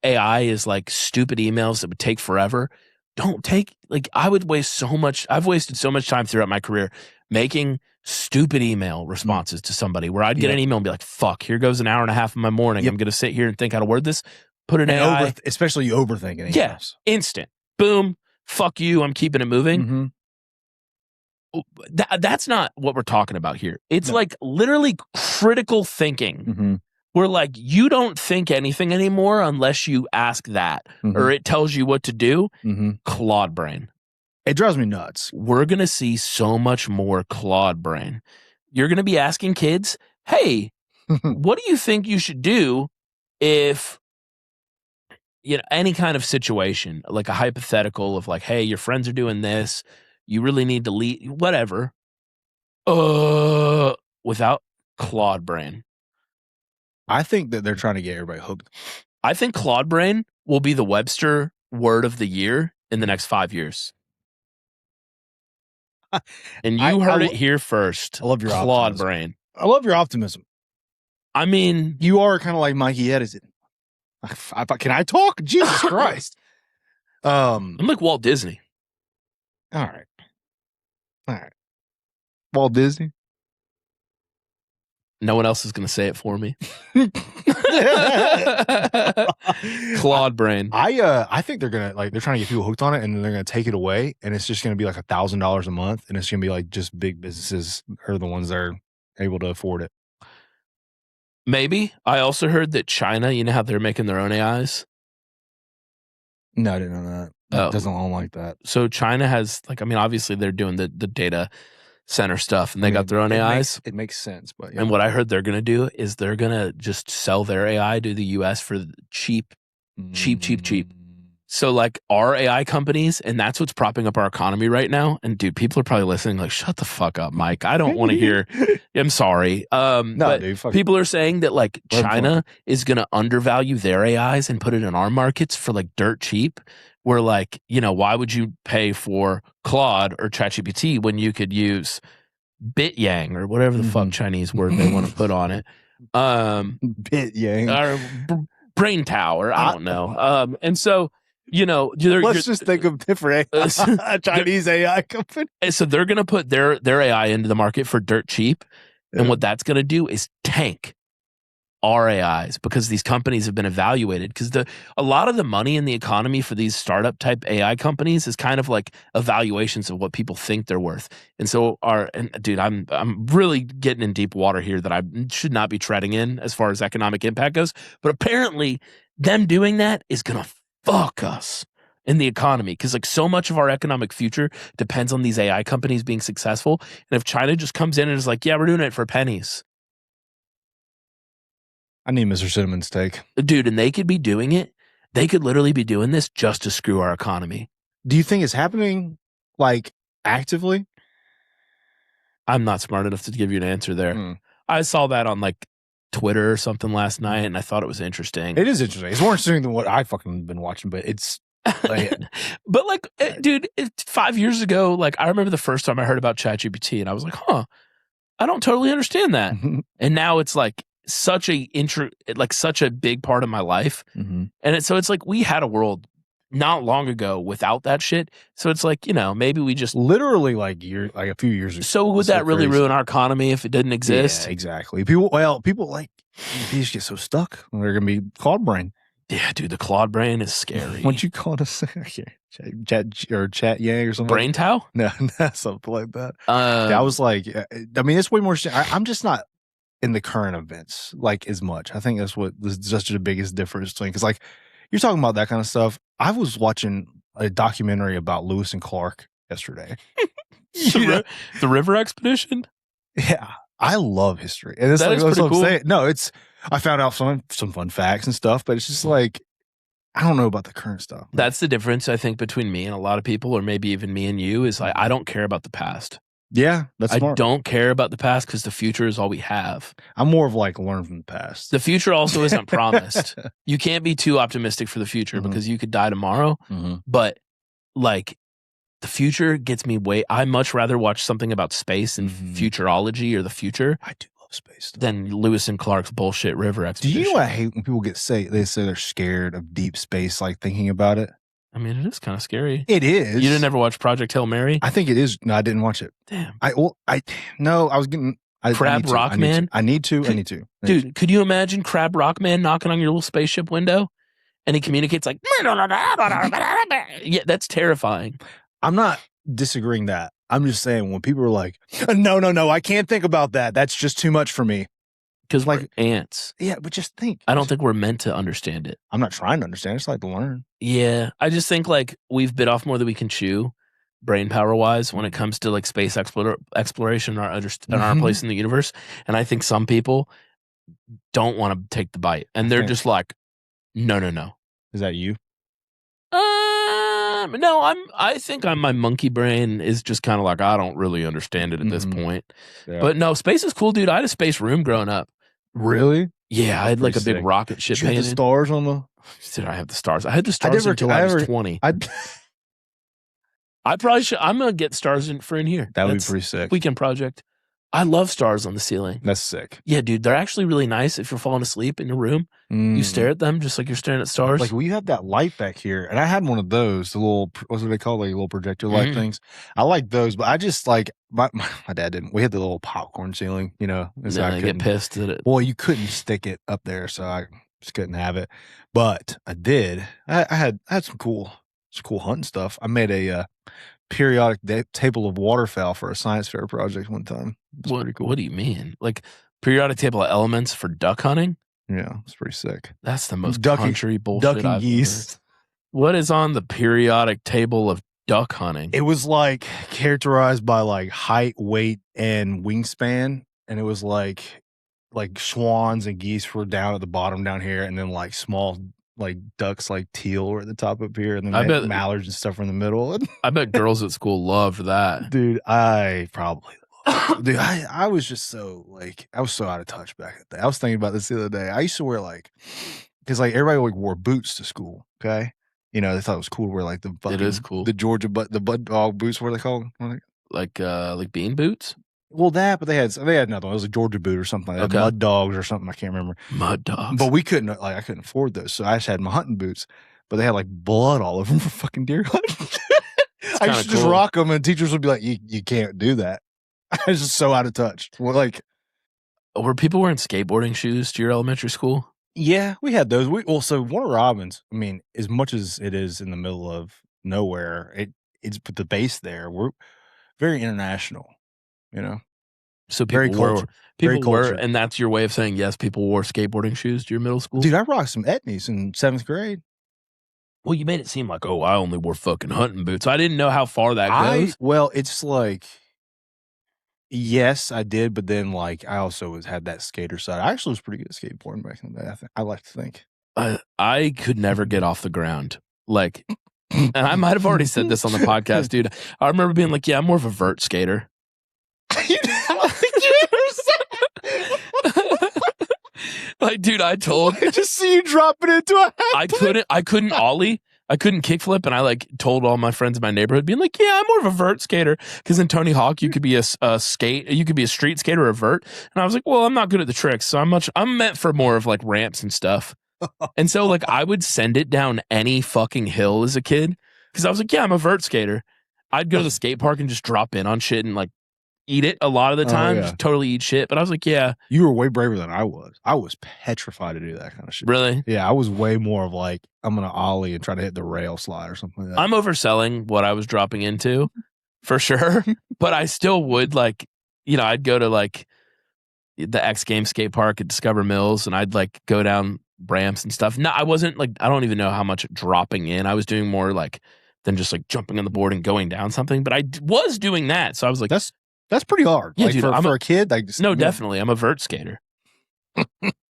AI is stupid emails that would take forever. Don't take I've wasted so much time throughout my career making stupid email responses to somebody where I'd get an email and be fuck, here goes an hour and a half of my morning. I'm going to sit here and think how to word this. Put an AI. Especially overthinking emails. Yeah, instant. Boom. Fuck you. I'm keeping it moving. That's not what we're talking about here. It's literally critical thinking. Where you don't think anything anymore unless you ask that or it tells you what to do. Claude Brain. It drives me nuts. We're going to see so much more Claude Brain. You're going to be asking kids, hey, what do you think you should do if, any kind of situation, a hypothetical of hey, your friends are doing this, you really need to lead, whatever, without Claude Brain. I think that they're trying to get everybody hooked. I think Claude Brain will be the Webster word of the year in the next 5 years. And you heard it here first. I love your Claude optimism. Brain. I love your optimism. I mean, you are kind of like Mikey Edison. Can I talk? Jesus Christ. I'm like Walt Disney. All right. Walt Disney. No one else is going to say it for me. Claude Brain. I think they're gonna they're trying to get people hooked on it, and then they're gonna take it away, and it's just gonna be $1,000 a month, and it's gonna be just big businesses are the ones that are able to afford it. Maybe. I also heard that China, you know how they're making their own AIs? No, I didn't know that. It doesn't look like that. So China has obviously they're doing the data center stuff and they got their own AIs. It makes sense, but and what I heard they're gonna do is they're gonna just sell their AI to the US for cheap. So our AI companies, and that's what's propping up our economy right now. And dude, people are probably listening shut the fuck up, Mike. I don't want to hear. I'm sorry. But dude, people are saying that China is gonna undervalue their AIs and put it in our markets for dirt cheap. Where why would you pay for Claude or ChatGPT when you could use BitYang or whatever the fuck Chinese word they want to put on it? BitYang or Brain Tower, I don't know. And so let's just think of different Chinese AI company. So they're gonna put their AI into the market for dirt cheap, and what that's gonna do is tank our AIs because these companies have been evaluated because a lot of the money in the economy for these startup type AI companies is kind of evaluations of what people think they're worth. And so dude, I'm really getting in deep water here that I should not be treading in as far as economic impact goes. But apparently them doing that is going to fuck us in the economy because so much of our economic future depends on these AI companies being successful. And if China just comes in and is yeah, we're doing it for pennies. I need Mr. Cinnamon's take. Dude, and they could be doing it. They could literally be doing this just to screw our economy. Do you think it's happening actively? I'm not smart enough to give you an answer there. Mm. I saw that on like Twitter or something last night, and I thought it was interesting. It is interesting. It's more interesting than what I fucking been watching, but it's like, but like, dude, 5 years ago, like I remember the first time I heard about ChatGPT, and I was like, huh, I don't totally understand that. And now it's like such a big part of my life. And so it's like we had a world not long ago without that shit. So it's like, maybe we just literally like a few years ago. So would that really ruin our economy if it didn't exist? Yeah, exactly. People like they just get so stuck. They're gonna be Claude Brain. Yeah, dude, the Claude Brain is scary. What'd you call it? Chat Yang or something? Brain Tao? No, something like that. I was like, I mean, it's way more. I'm just not in the current events like as much. I think that's what is just the biggest difference between, because like you're talking about that kind of stuff. I was watching a documentary about Lewis and Clark yesterday. The river expedition? Yeah. I love history. And it's that's what I'm saying. No, I found out some fun facts and stuff, but it's just like, I don't know about the current stuff. That's the difference, I think, between me and a lot of people, or maybe even me and you, is like, I don't care about the past. Yeah, that's smart. I don't care about the past because the future is all we have. I'm more of like learn from the past. The future also isn't promised. You can't be too optimistic for the future because you could die tomorrow. But like the future gets me I much rather watch something about space and futurology or the future. I do love space than Lewis and Clark's bullshit river expedition. Do you know what I hate when people say they're scared of deep space, like thinking about it? I mean, it is kind of scary. It is. You didn't ever watch Project Hail Mary? I think it is. No, I didn't watch it. Damn. I was getting Crab Rock Man. I need to. Dude, could you imagine Crab Rock Man knocking on your little spaceship window, and he communicates like, yeah, that's terrifying. I'm not disagreeing that. I'm just saying when people are like, no, I can't think about that. That's just too much for me. Because like ants. Yeah, but just think. I don't think we're meant to understand it. I'm not trying to understand. I just like to learn. Yeah. I just think like we've bit off more than we can chew, brain power wise, when it comes to like space exploration and our place in the universe. And I think some people don't want to take the bite. And they're just like, no. Is that you? No, I think my monkey brain is just kind of like, I don't really understand it at this point. Yeah. But no, space is cool, dude. I had a space room growing up. Really? Yeah, I had like a big rocket ship. Did you have the stars on the? Did I have the stars? I had the stars until I was 20. I probably should. I'm gonna get stars in here. That would be pretty sick. Weekend project. I love stars on the ceiling. That's sick. Yeah, dude, they're actually really nice. If you're falling asleep in your room, you stare at them just like you're staring at stars. Like, well, you have that light back here, and I had one of those, the little, what's they called, like little projector light things. I like those, but I just like my dad didn't. We had the little popcorn ceiling, So I get pissed at it. Well, you couldn't stick it up there, so I just couldn't have it. But I did. I had some cool hunting stuff. I made a periodic table of waterfowl for a science fair project one time. It's pretty cool. What do you mean? Like periodic table of elements for duck hunting? Yeah, it's pretty sick. That's the most country bullshit I've geese. Heard. What is on the periodic table of duck hunting? It was like characterized by like height, weight, and wingspan, and it was like swans and geese were down at the bottom down here, and then like small like ducks like teal were at the top up here, and then I bet mallards and stuff were in the middle. I bet girls at school loved that. Dude, I probably dude, I was just so like I was so out of touch back in the day. I was thinking about this the other day. I used to wear like because like everybody like wore boots to school, okay? They thought it was cool to wear like the fucking, it is cool. The Georgia the bud dog boots, what are they called? Like bean boots? Well, but they had another one. It was a Georgia boot or something like that. Mud dogs or something. I can't remember. Mud dogs. But we couldn't I couldn't afford those, so I just had my hunting boots. But they had like blood all over them for fucking deer hunting. I used to just rock them, and teachers would be like, "You can't do that." I was just so out of touch. Well, like, were people wearing skateboarding shoes to your elementary school? Yeah, we had those. So Warner Robins. I mean, as much as it is in the middle of nowhere, it's the base there. We're very international. So people were, and that's your way of saying yes. People wore skateboarding shoes to your middle school. Dude, I rocked some Etnies in 7th grade. Well, you made it seem like, I only wore fucking hunting boots. I didn't know how far that goes. Well, it's like, yes, I did, but then like I also had that skater side. I actually was pretty good at skateboarding back in the day. I like to think. I could never get off the ground. Like, and I might have already said this on the podcast, dude. I remember being like, yeah, I'm more of a vert skater. Like, dude, I told I just see you dropping into a I couldn't ollie. I couldn't kickflip, and I like told all my friends in my neighborhood, being like, "Yeah, I'm more of a vert skater." Because in Tony Hawk, you could be a street skater or a vert, and I was like, "Well, I'm not good at the tricks, so I'm meant for more of like ramps and stuff." And so like I would send it down any fucking hill as a kid because I was like, "Yeah, I'm a vert skater." I'd go to the skate park and just drop in on shit and like eat it a lot of the time, just totally eat shit. But I was like, "Yeah, you were way braver than I was. I was petrified to do that kind of shit. Really? Yeah, I was way more of like, I'm gonna ollie and try to hit the rail slide or something like that. I'm overselling what I was dropping into for sure." But I still would like, I'd go to like the X Games skate park at Discover Mills, and I'd like go down ramps and stuff. No, I wasn't like, I don't even know how much dropping in. I was doing more like than just like jumping on the board and going down something. But I was doing that, so I was like, that's pretty hard. Yeah, like, dude, for a kid, like just, definitely, I'm a vert skater.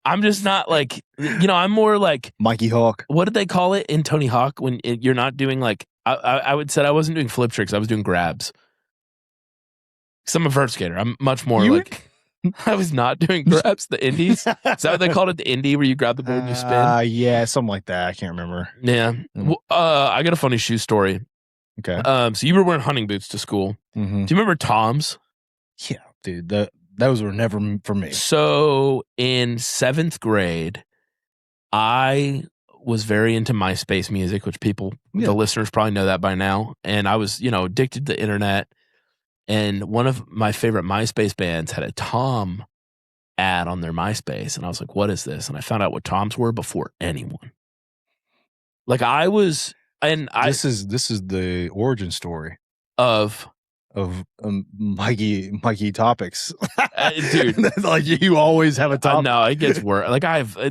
I'm just not like, I'm more like Mikey Hawk. What did they call it in Tony Hawk when you're not doing like, I would say I wasn't doing flip tricks, I was doing grabs. Because I'm a vert skater. I'm much more I was not doing grabs, the indies. Is that what they called it? The indie where you grab the board and you spin? Yeah, something like that. I can't remember. Yeah. Well, I got a funny shoe story. Okay. So you were wearing hunting boots to school. Mm-hmm. Do you remember Tom's? Yeah, dude. Those were never for me. So in 7th grade, I was very into MySpace music, which the listeners probably know that by now. And I was, addicted to the internet. And one of my favorite MySpace bands had a Tom ad on their MySpace. And I was like, what is this? And I found out what Toms were before anyone. Like this is the origin story of Mikey topics. Dude. Like you always have a topic. No, it gets worse. Like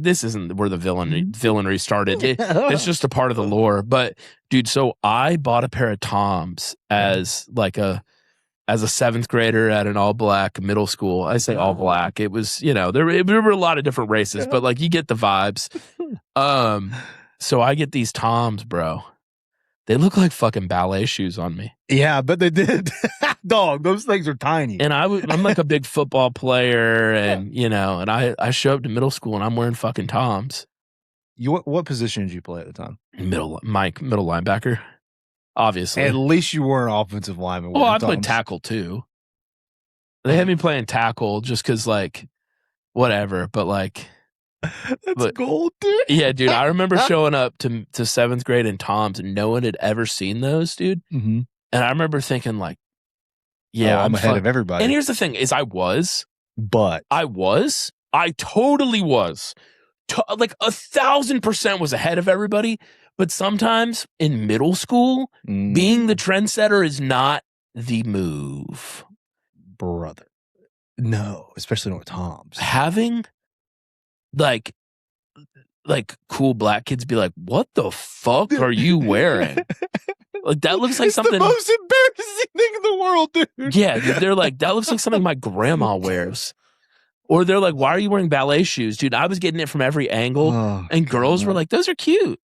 this isn't where the villainry started. It's just a part of the lore. But dude, so I bought a pair of Toms as a 7th grader at an all black middle school. I say all black. It was, there were a lot of different races, but like you get the vibes. So I get these Toms, bro. They look like fucking ballet shoes on me. Yeah, but they did. Dog, those things are tiny. And I'm like a big football player, and and I show up to middle school and I'm wearing fucking Toms. What position did you play at the time? Middle linebacker. Obviously. At least you were an offensive lineman. Well, I played tackle too. They had me playing tackle just because, like, whatever. But like, that's gold, dude. Yeah, dude. I remember showing up to 7th grade in Toms, and no one had ever seen those, dude. Mm-hmm. And I remember thinking, like, yeah, I'm ahead of everybody. And here's the thing: is I totally was, like 1,000% was ahead of everybody. But sometimes in middle school, being the trendsetter is not the move. Brother. No, especially not with Toms. Having like cool black kids be like, what the fuck are you wearing? Like that looks like it's something. The most embarrassing thing in the world, dude. Yeah, dude, they're like, that looks like something my grandma wears. Or they're like, why are you wearing ballet shoes? Dude, I was getting it from every angle. And girls were like, those are cute.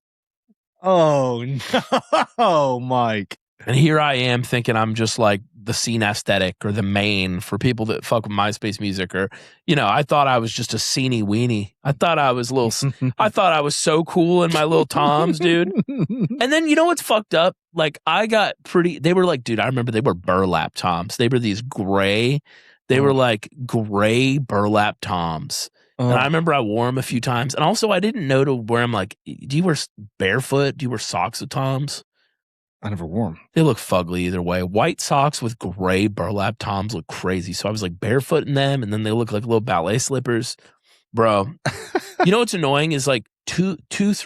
Oh, no, Mike. And here I am thinking I'm just like the scene aesthetic or the main for people that fuck with MySpace music, or, I thought I was just a sceney weenie. I thought I was I thought I was so cool in my little Toms, dude. And then you know what's fucked up? Like they were like, dude, I remember they were burlap Toms. They were these gray burlap Toms. And I remember I wore them a few times. And also I didn't know to wear them like, do you wear barefoot? Do you wear socks with Toms? I never wore them. They look fugly either way. White socks with gray burlap Toms look crazy. So I was like barefoot in them, and then they look like little ballet slippers. Bro, you know what's annoying is like 3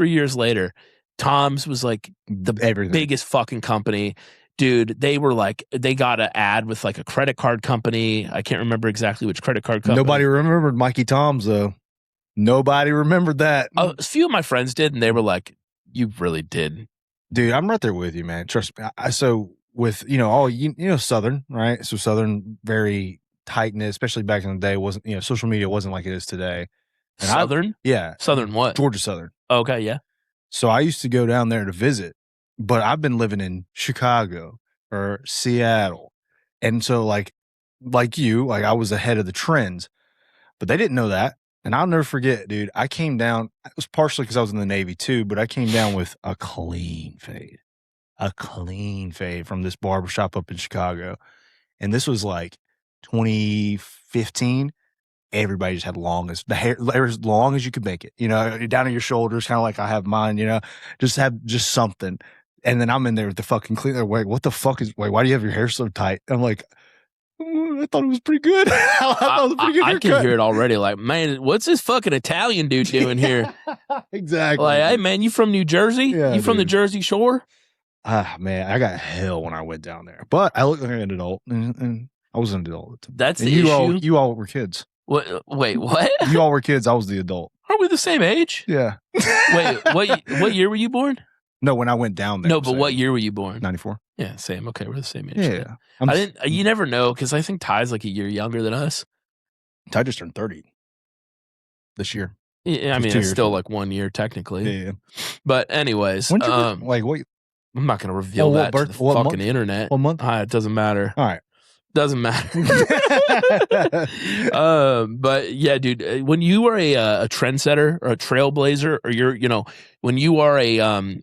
years later, Toms was like the biggest fucking company. Dude, they got an ad with like a credit card company. I can't remember exactly which credit card company. Nobody remembered Mikey Toms, though. Nobody remembered that. A few of my friends did, and they were like, you really did. Dude, I'm right there with you, man. Trust me. So with, Southern, right? So Southern, very tight-knit, especially back in the day, wasn't, social media wasn't like it is today. And Southern? Yeah. Southern what? Georgia Southern. Okay, yeah. So I used to go down there to visit, but I've been living in Chicago or Seattle. And so like you, like I was ahead of the trends, but they didn't know that. And I'll never forget, dude. I came down. It was partially because I was in the Navy too, but I came down with a clean fade from this barbershop up in Chicago. And this was like 2015. Everybody just had the hair as long as you could make it, down to your shoulders, kind of like I have mine, just have something. And then I'm in there with the fucking cleaner. Wait, what the fuck why do you have your hair so tight? I'm like, I thought it was pretty good. I thought it was a pretty good I haircut. can hear it already. Like, man, what's this fucking Italian dude doing here? Exactly. Like, hey, man, you from New Jersey? Yeah, you from the Jersey Shore? Man, I got hell when I went down there. But I looked like an adult, and I was an adult. That's the issue. You all were kids. Wait, what? You all were kids. I was the adult. Aren't we the same age? Yeah. Wait, what year were you born? No, when I went down there. No, but what year were you born? 94. Yeah, same. Okay, we're the same age. Yeah. You never know, because I think Ty's like a year younger than us. Ty just turned 30 this year. Yeah, I mean, it's still like 1 year technically. Yeah. But anyways, what? I'm not going to reveal that to the fucking month? internet. What month? It doesn't matter. All right. Doesn't matter. But yeah, dude, when you are a trendsetter or a trailblazer, or when you are a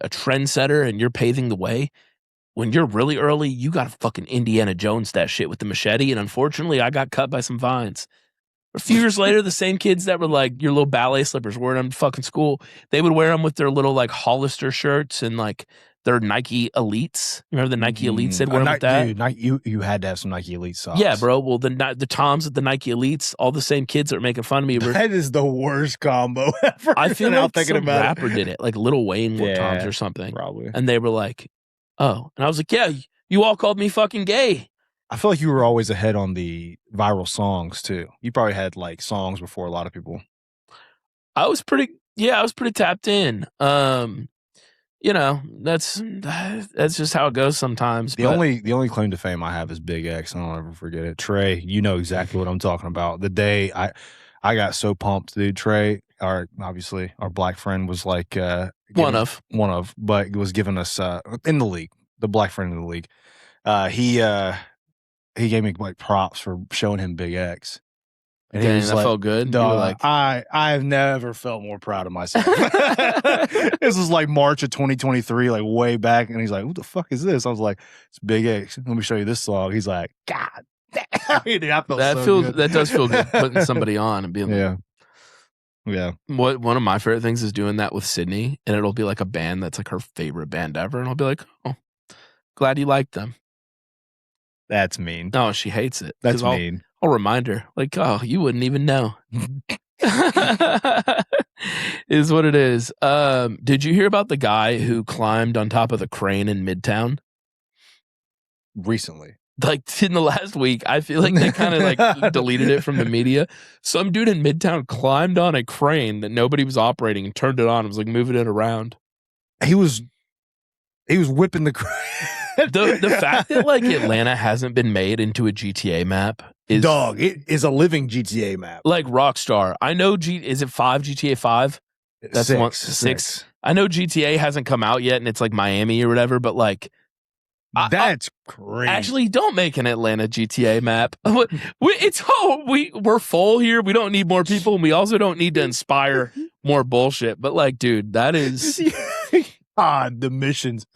trendsetter and you're paving the way, when you're really early, you got to fucking Indiana Jones that shit with the machete. And unfortunately, I got cut by some vines. A few years later, the same kids that were like your little ballet slippers wearing them to fucking school, they would wear them with their little like Hollister shirts and like their Nike Elites. You remember the Nike Elites? They'd wear them with that? Dude, you had to have some Nike Elite socks. Yeah, bro. Well, the Toms with the Nike Elites, all the same kids that were making fun of me. That is the worst combo ever. I feel like some rapper did it, like Lil Wayne wore Toms or something. Probably. And they were like, oh. And I was like, yeah, you all called me fucking gay. I feel like you were always ahead on the viral songs, too. You probably had, like, songs before a lot of people. I was pretty tapped in. That's just how it goes sometimes. The only claim to fame I have is Big X, and I'll never forget it. Trey, you know exactly what I'm talking about. The day I got so pumped, dude. Trey, obviously our black friend, was like one of, but was giving us in the league, the black friend in the league. He gave me like props for showing him Big X. And he was that like, felt good. Dog, I've never felt more proud of myself. This was like March of 2023, like way back. And he's like, "What the fuck is this?" I was like, "It's Big X. Let me show you this song." He's like, "God damn." Dude, I felt that does feel good, putting somebody on and being like, yeah. One of my favorite things is doing that with Sydney, and it'll be like a band that's like her favorite band ever, and I'll be like, "Oh, glad you liked them." That's mean. No, she hates it. That's mean. I'll remind her, like, "Oh, you wouldn't even know." Is what it is. Did you hear about the guy who climbed on top of the crane in Midtown? Recently. Like in the last week, I feel like they kind of like deleted it from the media. Some dude in Midtown climbed on a crane that nobody was operating and turned it on and was like moving it around. He was whipping the crane. The fact that like Atlanta hasn't been made into a GTA map is it is a living GTA map. Like Rockstar. I know is it 5 GTA 5? That's six, one 6. I know GTA hasn't come out yet and it's like Miami or whatever, but like that's crazy. Actually, don't make an Atlanta GTA map. We're full here. We don't need more people, and we also don't need to inspire more bullshit. But like, dude, that is the missions.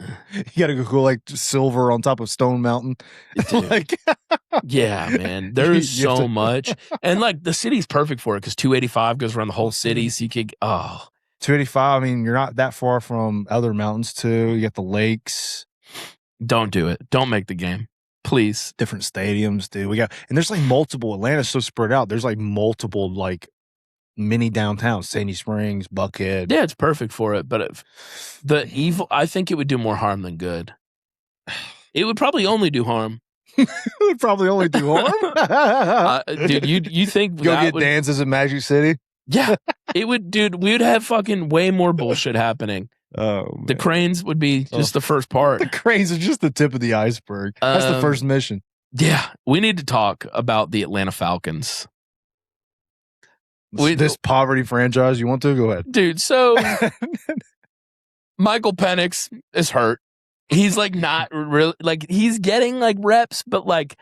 You gotta go like silver on top of Stone Mountain. Like, yeah, man. There's so much, and like the city's perfect for it because 285 goes around the whole city, so you could 285. I mean, you're not that far from other mountains too. You got the lakes. Don't do it. Don't make the game, please. Different stadiums, dude. And there's like multiple. Atlanta's so spread out. There's like multiple like mini downtowns, Sandy Springs, Buckhead. Yeah, it's perfect for it. But I think it would do more harm than good. It would probably only do harm. It would probably only do harm. Dude, you think go get dances in Magic City? Yeah, it would, dude. We would have fucking way more bullshit happening. Oh, man. The cranes would be just the first part. The cranes are just the tip of the iceberg. That's the first mission. Yeah, we need to talk about the Atlanta Falcons. This poverty franchise, you want to? Go ahead. Dude, so Michael Penix is hurt. He's like not really, like he's getting like reps, but like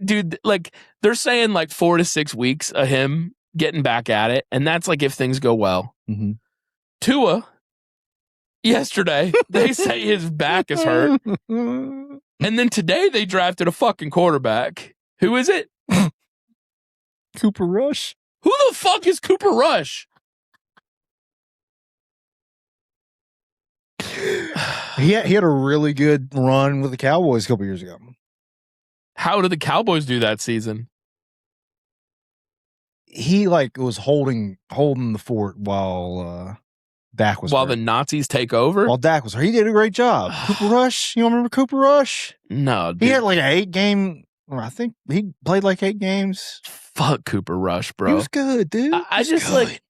dude, like they're saying like 4 to 6 weeks of him getting back at it, and that's like if things go well. Mm-hmm. Tua, yesterday, they say his back is hurt. And then today they drafted a fucking quarterback. Who is it? Cooper Rush. Who the fuck is Cooper Rush? He had a really good run with the Cowboys a couple years ago. How did the Cowboys do that season? He was holding the fort while Dak was While hurt. the Nazis take over? While Dak was hurt. He did a great job. Cooper Rush. You don't remember Cooper Rush? No, dude. He had like an 8-game. I think he played like 8 games. Fuck Cooper Rush, bro. He was good, dude. I just good. like,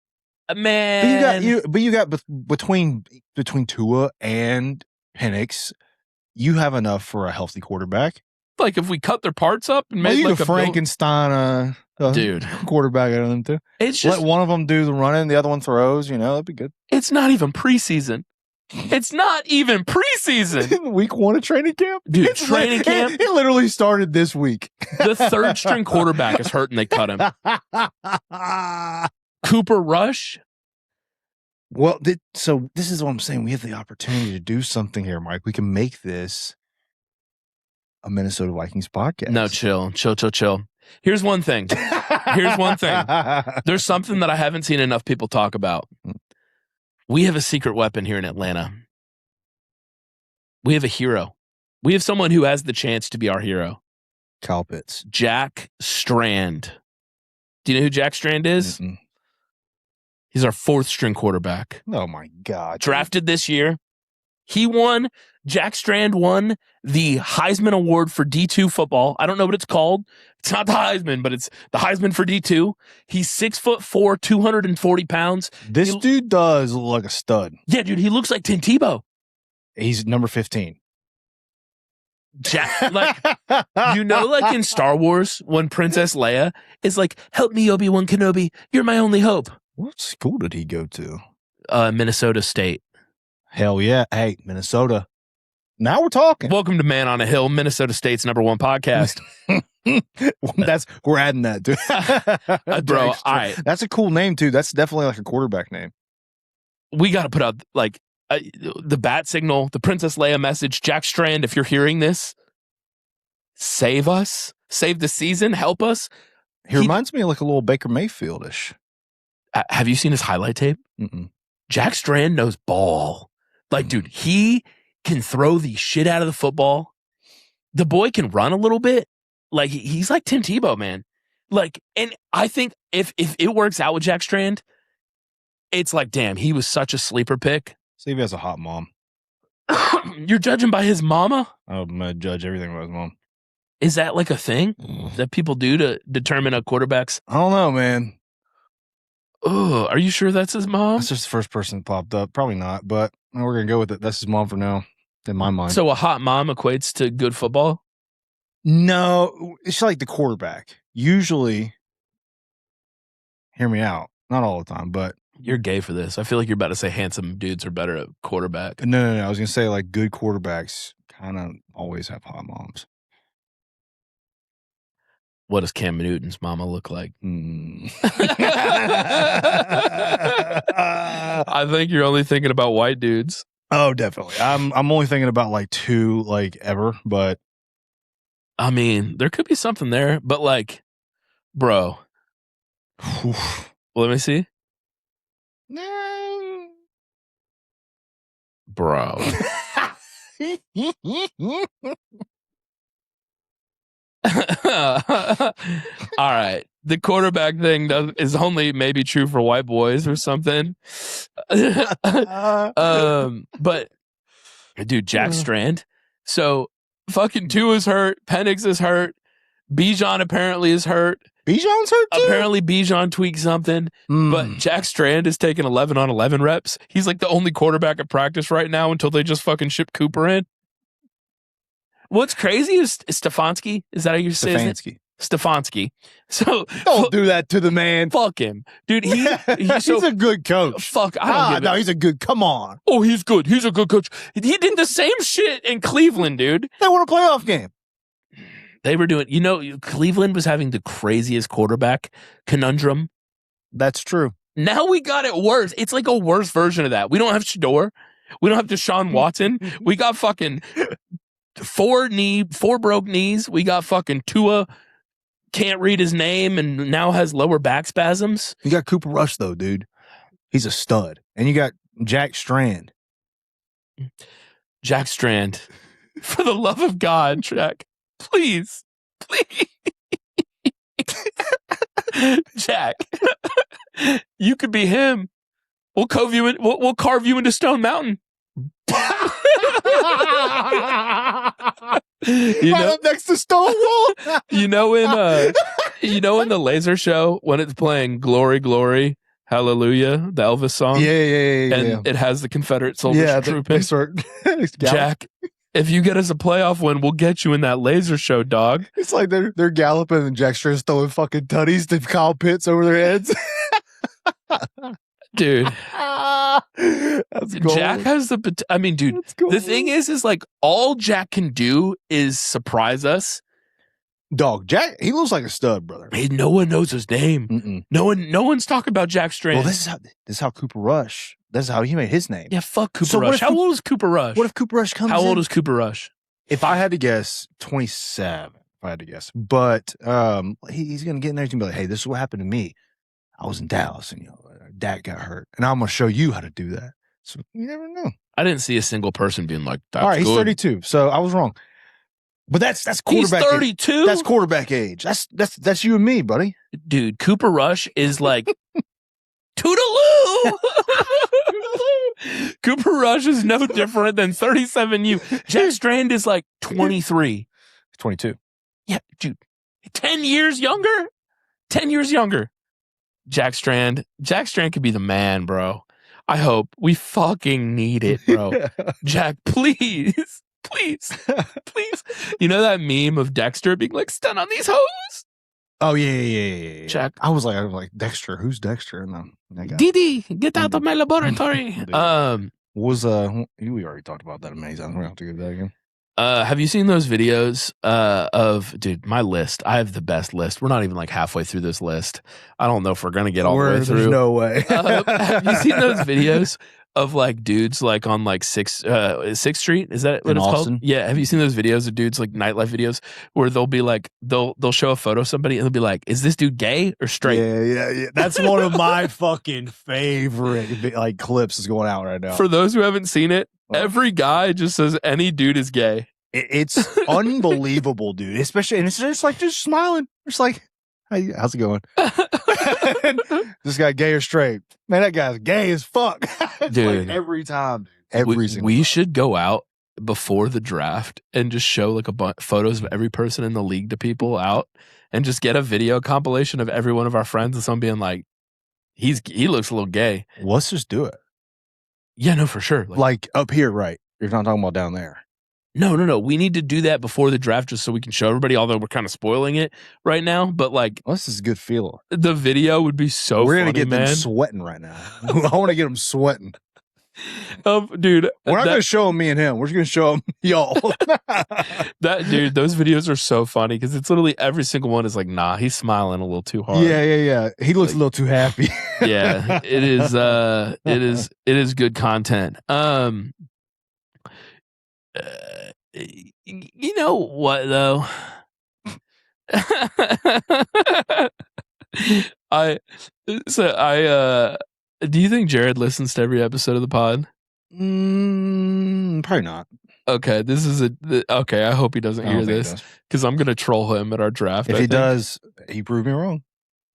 man. But you got between Tua and Penix, you have enough for a healthy quarterback. Like if we cut their parts up and made you like could Frankenstein dude quarterback out of them too. It's just let one of them do the running, the other one throws. That'd be good. It's not even preseason. It's not even preseason. Week 1 of training camp, dude. Training camp. It literally started this week. The 3rd string quarterback is hurt and they cut him. Cooper Rush. Well, so this is what I'm saying. We have the opportunity to do something here, Mike. We can make this a Minnesota Vikings podcast. No, chill. Here's one thing. There's something that I haven't seen enough people talk about. We have a secret weapon here in Atlanta. We have a hero. We have someone who has the chance to be our hero. Kyle Pitts. Jack Strand. Do you know who Jack Strand is? Mm-mm. He's our 4th string quarterback. Oh, my God. Drafted this year. Jack Strand won the Heisman Award for D2 football. I don't know what it's called. It's not the Heisman, but it's the Heisman for D2. He's 6'4", 240 pounds. This dude does look like a stud. Yeah, dude, he looks like Tim Tebow. He's number 15. Jack, like in Star Wars when Princess Leia is like, "Help me, Obi-Wan Kenobi. You're my only hope." What school did he go to? Minnesota State. Hell yeah. Hey, Minnesota. Now we're talking. Welcome to Man on a Hill, Minnesota State's #1 podcast. We're adding that, dude. Bro, all right. That's a cool name, too. That's definitely like a quarterback name. We got to put out the bat signal, the Princess Leia message. Jack Strand, if you're hearing this, save us. Save the season. Help us. He reminds me of like a little Baker Mayfield-ish. Have you seen his highlight tape? Mm-mm. Jack Strand knows ball. Like, dude, he can throw the shit out of the football. The boy can run a little bit. Like, he's like Tim Tebow, man. Like, and I think if it works out with Jack Strand, it's like, damn, he was such a sleeper pick. See if he has a hot mom. You're judging by his mama? I'm going to judge everything by his mom. Is that like a thing that people do to determine a quarterback's? I don't know, man. Oh, are you sure that's his mom? That's just the first person that popped up. Probably not, but we're going to go with it. That's his mom for now, in my mind. So a hot mom equates to good football? No, it's like the quarterback. Usually, hear me out. Not all the time, but. You're gay for this. I feel like you're about to say handsome dudes are better at quarterback. No. I was going to say like good quarterbacks kind of always have hot moms. What does Cam Newton's mama look like? I think you're only thinking about white dudes. Oh, definitely. I'm only thinking about like 2 like ever, but I mean, there could be something there, but like, bro. Let me see. Bro. All right. The quarterback thing is only maybe true for white boys or something. But dude, Jack Strand. So fucking Tua's hurt. Penix is hurt. Bijan apparently is hurt. Bijan's hurt too? Apparently Bijan tweaked something. But Jack Strand is taking 11 on 11 reps. He's like the only quarterback at practice right now until they just fucking ship Cooper in. What's crazy is Stefanski. Is that how you say it? Stefanski. So don't do that to the man. Fuck him, dude. He's a good coach. Fuck, I don't give no, he's a good. Come on. Oh, he's good. He's a good coach. He did the same shit in Cleveland, dude. They won a playoff game. They were doing. Cleveland was having the craziest quarterback conundrum That's true. Now we got it worse. It's like a worse version of that. We don't have Shador. We don't have Deshaun Watson. We got fucking four broke knees. We got fucking Tua can't read his name and now has lower back spasms. You got Cooper Rush though, dude. He's a stud. And you got Jack Strand. Jack Strand. For the love of God, Jack. Please. Jack. You could be him. We'll carve you into Stone Mountain. Up next to Stonewall. In the laser show when it's playing Glory, Glory, Hallelujah, the Elvis song. Yeah. It has the Confederate soldiers trooping. Jack, if you get us a playoff win, we'll get you in that laser show, dog. It's like they're galloping and Jack Strand's throwing fucking tutties to Kyle Pitts over their heads. Dude, that's cool. Jack has the. Dude, the thing is like all Jack can do is surprise us. Dog, Jack, he looks like a stud, brother. Hey, no one knows his name. Mm-mm. No one's talking about Jack Strand. Well, this is how Cooper Rush. This is how he made his name. Yeah, fuck Cooper Rush. How old is Cooper Rush? What if Cooper Rush comes in? How old is Cooper Rush? If I had to guess, 27. If I had to guess, but he's gonna get in there. He's gonna be like, "Hey, this is what happened to me. I was in Dallas, and Dak got hurt, and I'm gonna show you how to do that." So you never know. I didn't see a single person being like, "That's all right, he's good." 32, so I was wrong. But that's quarterback. He's 32. That's quarterback age. That's you and me, buddy. Dude, Cooper Rush is like toodaloo. Cooper Rush is no different than 37U. Jack Strand is like 23. 22. Yeah, dude. 10 years younger? 10 years younger. Jack Strand could be the man, bro. I hope. We fucking need it, bro. Jack, please. Please. You know that meme of Dexter being like, stun on these hoes? Oh, yeah. Jack. I was like, Dexter, who's Dexter? And Didi, get out of my laboratory. we already talked about that amazing. I'm gonna have to give that again. Have you seen those videos of, dude, my list? I have the best list. We're not even like halfway through this list. I don't know if we're going to get all the way through. There's no way. Have you seen those videos of like dudes like on like 6th Street? Is that what In it's Austin? called? Yeah. Have you seen those videos of dudes like nightlife videos where they'll be like, they'll show a photo of somebody and they'll be like, is this dude gay or straight? Yeah. That's one of my fucking favorite like clips is going out right now. For those who haven't seen it, every guy just says any dude is gay. It's unbelievable, dude. Especially, and it's just smiling. It's like, hey, how's it going? This guy gay or straight? Man, that guy's gay as fuck. Dude, like every time. We should go out before the draft and just show like photos of every person in the league to people out and just get a video compilation of every one of our friends and someone being like, he looks a little gay. Let's just do it. Yeah, no, for sure. Like up here, right? You're not talking about down there. No. We need to do that before the draft just so we can show everybody, although we're kind of spoiling it right now. But like, this is a good feeling. The video would be so We're funny, going to get man. them sweating right now. I want to get them sweating. Dude. We're not going to show them me and him. We're just going to show them y'all. Dude, those videos are so funny because it's literally every single one is like, nah, he's smiling a little too hard. Yeah. He looks a little too happy. Yeah, it is good content. You know what though? Do you think Jared listens to every episode of the pod? Probably not. Okay, this is okay. I hope he doesn't hear this because I'm gonna troll him at our draft. If he does, he proved me wrong.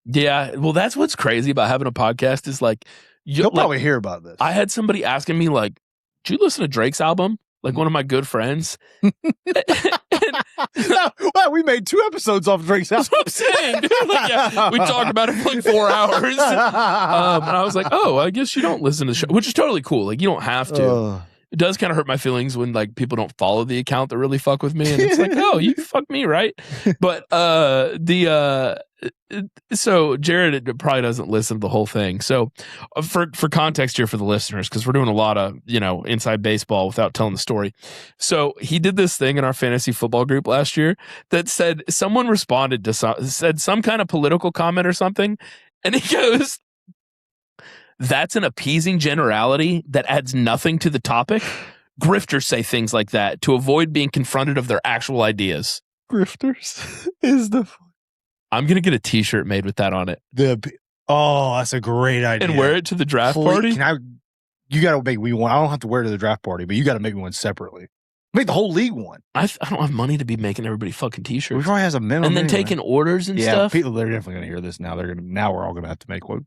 Yeah, well, that's what's crazy about having a podcast is like he'll probably hear about this. I had somebody asking me like, "Did you listen to Drake's album?" Like one of my good friends. Well, we made 2 episodes off Drake's album. That's what I'm saying, dude. Like, yeah, we talked about it for like 4 hours. And I was like, oh, I guess you don't listen to the show, which is totally cool. Like, you don't have to. It does kind of hurt my feelings when like people don't follow the account that really fuck with me. And it's like, oh, you fuck me, right? But so Jared probably doesn't listen to the whole thing. So for context here for the listeners, because we're doing a lot of, inside baseball without telling the story. So he did this thing in our fantasy football group last year that said someone responded to said some kind of political comment or something. And he goes, That's an appeasing generality that adds nothing to the topic. Grifters say things like that to avoid being confronted of their actual ideas. Grifters is the. I'm going to get a t-shirt made with that on it. That's a great idea. And wear it to the draft party? You got to make me one. I don't have to wear it to the draft party, but you got to make me one separately. Make the whole league one. I don't have money to be making everybody fucking t-shirts. We probably has a minimum. And then taking orders and stuff. People, they're definitely going to hear this now. Now we're all going to have to make one.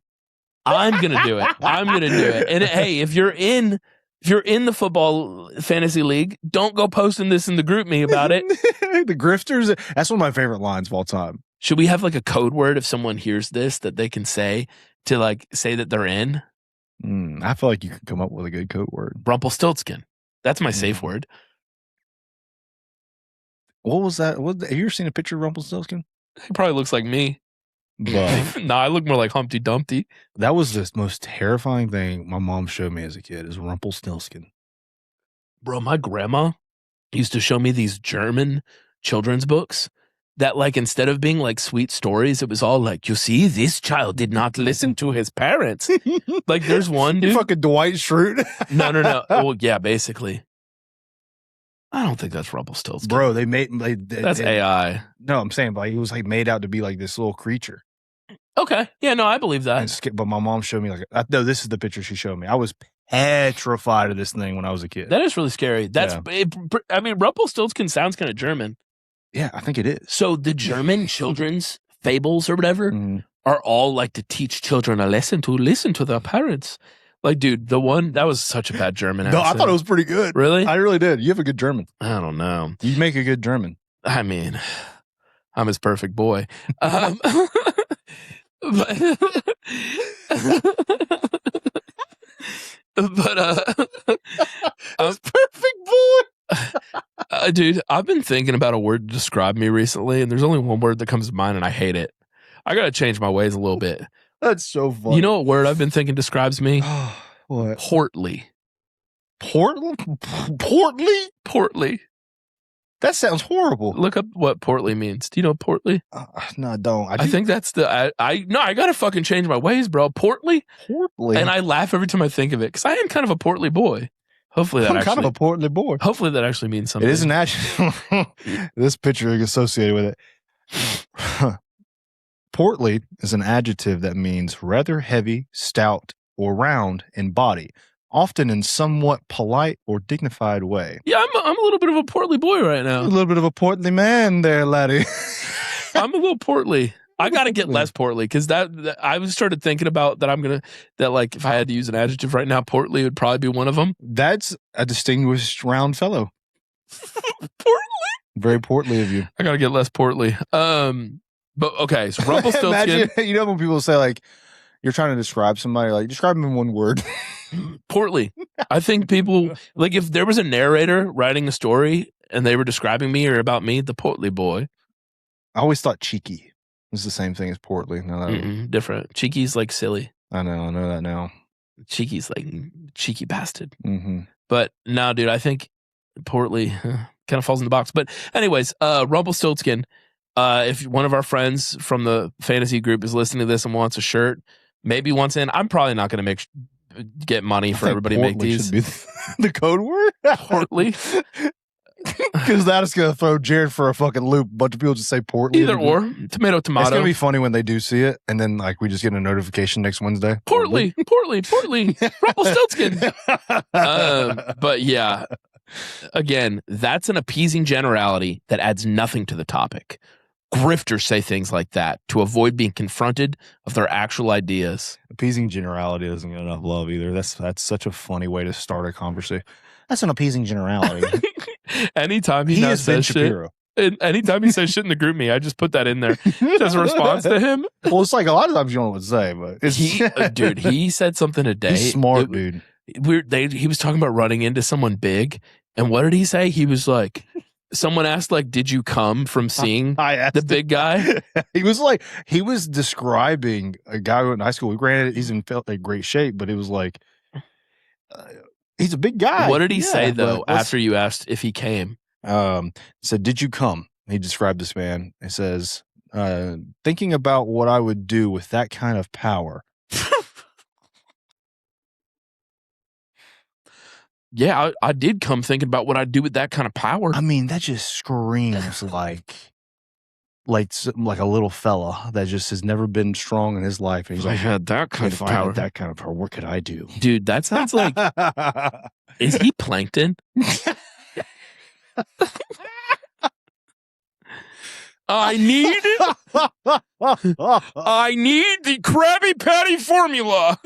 I'm going to do it. And hey, if you're in the football fantasy league, don't go posting this in the group me about it. The grifters. That's one of my favorite lines of all time. Should we have like a code word if someone hears this that they can say to like say that they're in? I feel like you could come up with a good code word. Rumpelstiltskin. That's my safe word. What was that? Have you ever seen a picture of Rumpelstiltskin? He probably looks like me. But No, I look more like Humpty Dumpty. That was the most terrifying thing my mom showed me as a kid is Rumpelstiltskin. Bro, my grandma used to show me these German children's books that like instead of being like sweet stories, it was all like, you see, this child did not listen to his parents. Like there's one dude. Fucking Dwight Schrute. No. Well, yeah, basically. I don't think that's Rumpelstiltskin. Bro, that's AI. No, I'm saying, but he was like made out to be like this little creature. Okay. Yeah, no, I believe that. But my mom showed me no, this is the picture she showed me. I was petrified of this thing when I was a kid. That is really scary. I mean, Rumpelstiltskin sounds kind of German. Yeah, I think it is. So the German children's fables or whatever are all like to teach children a lesson to listen to their parents. Like, dude, the one that was such a bad German accent. No, I thought it was pretty good. Really? I really did. You have a good German. I don't know. You make a good German. I mean, I'm his perfect boy. But perfect boy. Dude, I've been thinking about a word to describe me recently, and there's only one word that comes to mind, and I hate it. I got to change my ways a little bit. That's so funny. You know what word I've been thinking describes me? What? Portly. Portly? Portly. That sounds horrible. Look up what portly means. Do you know portly? No, I don't. I think that's I got to fucking change my ways, bro. Portly? Portly. And I laugh every time I think of it because I am kind of a portly boy. Hopefully I'm kind of a portly boy. Hopefully that actually means something. It is an adjective. This picture is associated with it. Portly is an adjective that means rather heavy, stout, or round in body, often in somewhat polite or dignified way. Yeah, I'm a little bit of a portly boy right now. A little bit of a portly man there, laddie. I'm a little portly. I got to get less portly because that I started thinking about that like if I had to use an adjective right now, portly would probably be one of them. That's a distinguished round fellow. Portly? Very portly of you. I got to get less portly. But okay, so Rumpelstiltskin. Imagine, you know when people say like you're trying to describe somebody, like describe them in one word. Portly. I think people like if there was a narrator writing a story and they were describing me or about me, the portly boy. I always thought cheeky was the same thing as portly. No, different. Cheeky's like silly. I know that now. Cheeky's like cheeky bastard. Mm-hmm. But no, dude, I think portly kind of falls in the box. But anyways, Rumpelstiltskin. If one of our friends from the fantasy group is listening to this and wants a shirt, maybe wants in. I'm probably not going to get money for everybody to make these. Should be the code word. Portly, because that is going to throw Jared for a fucking loop. A bunch of people just say portly. Either or, tomato. It's going to be funny when they do see it, and then like we just get a notification next Wednesday. Portly, Rumpelstiltskin. But yeah, again, that's an appeasing generality that adds nothing to the topic. Grifters say things like that to avoid being confronted of their actual ideas. Appeasing generality doesn't get enough love either. That's such a funny way to start a conversation. That's an appeasing generality. Anytime he says shit, anytime he says shit in the group me, I just put that in there as a response to him. Well, it's like a lot of times you don't know what to say, but it's dude, he said something today. He's smart, dude. He was talking about running into someone big, and what did he say? He was like, someone asked, like, did you come from seeing the big guy? He was describing a guy who went to high school. Granted, he's in great shape, but it was like, he's a big guy. What did he say, though, after you asked if he came? Said, did you come? He described this man. He says, thinking about what I would do with that kind of power. Yeah, I did come thinking about what I'd do with that kind of power. I mean, that just screams like a little fella that just has never been strong in his life. And he's like, had that kind if I had that kind of power, what could I do? Dude, that sounds like, is he plankton? I need the Krabby Patty formula.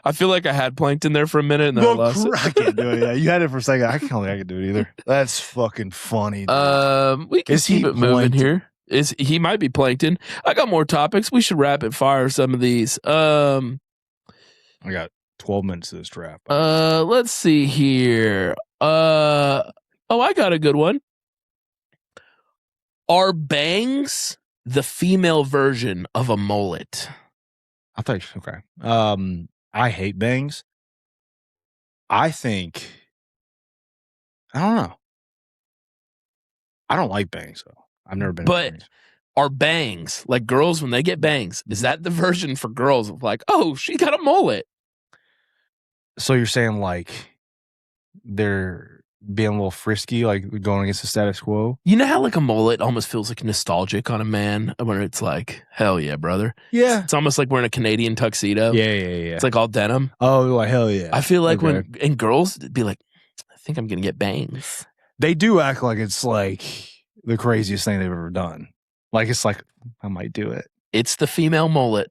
I feel like I had plankton there for a minute and then I lost it. I can't do it. Yeah, you had it for a second. I don't think I can do it either. That's fucking funny. Dude. We can keep it moving here. He might be plankton. I got more topics. We should rapid fire some of these. I got 12 minutes to this draft. Let's see here. I got a good one. Are bangs the female version of a mullet? I think okay. I hate bangs. I don't know. I don't like bangs though. I've never been. But are bangs, like girls when they get bangs, is that the version for girls of like, oh, she got a mullet? So you're saying like they're being a little frisky, like going against the status quo? You know how like a mullet almost feels like nostalgic on a man when it's like, hell yeah, brother. Yeah. It's almost like wearing a Canadian tuxedo. Yeah. It's like all denim. Oh, like hell yeah. I feel like and girls be like, I think I'm going to get bangs. They do act like it's like the craziest thing they've ever done. Like it's like, I might do it. It's the female mullet.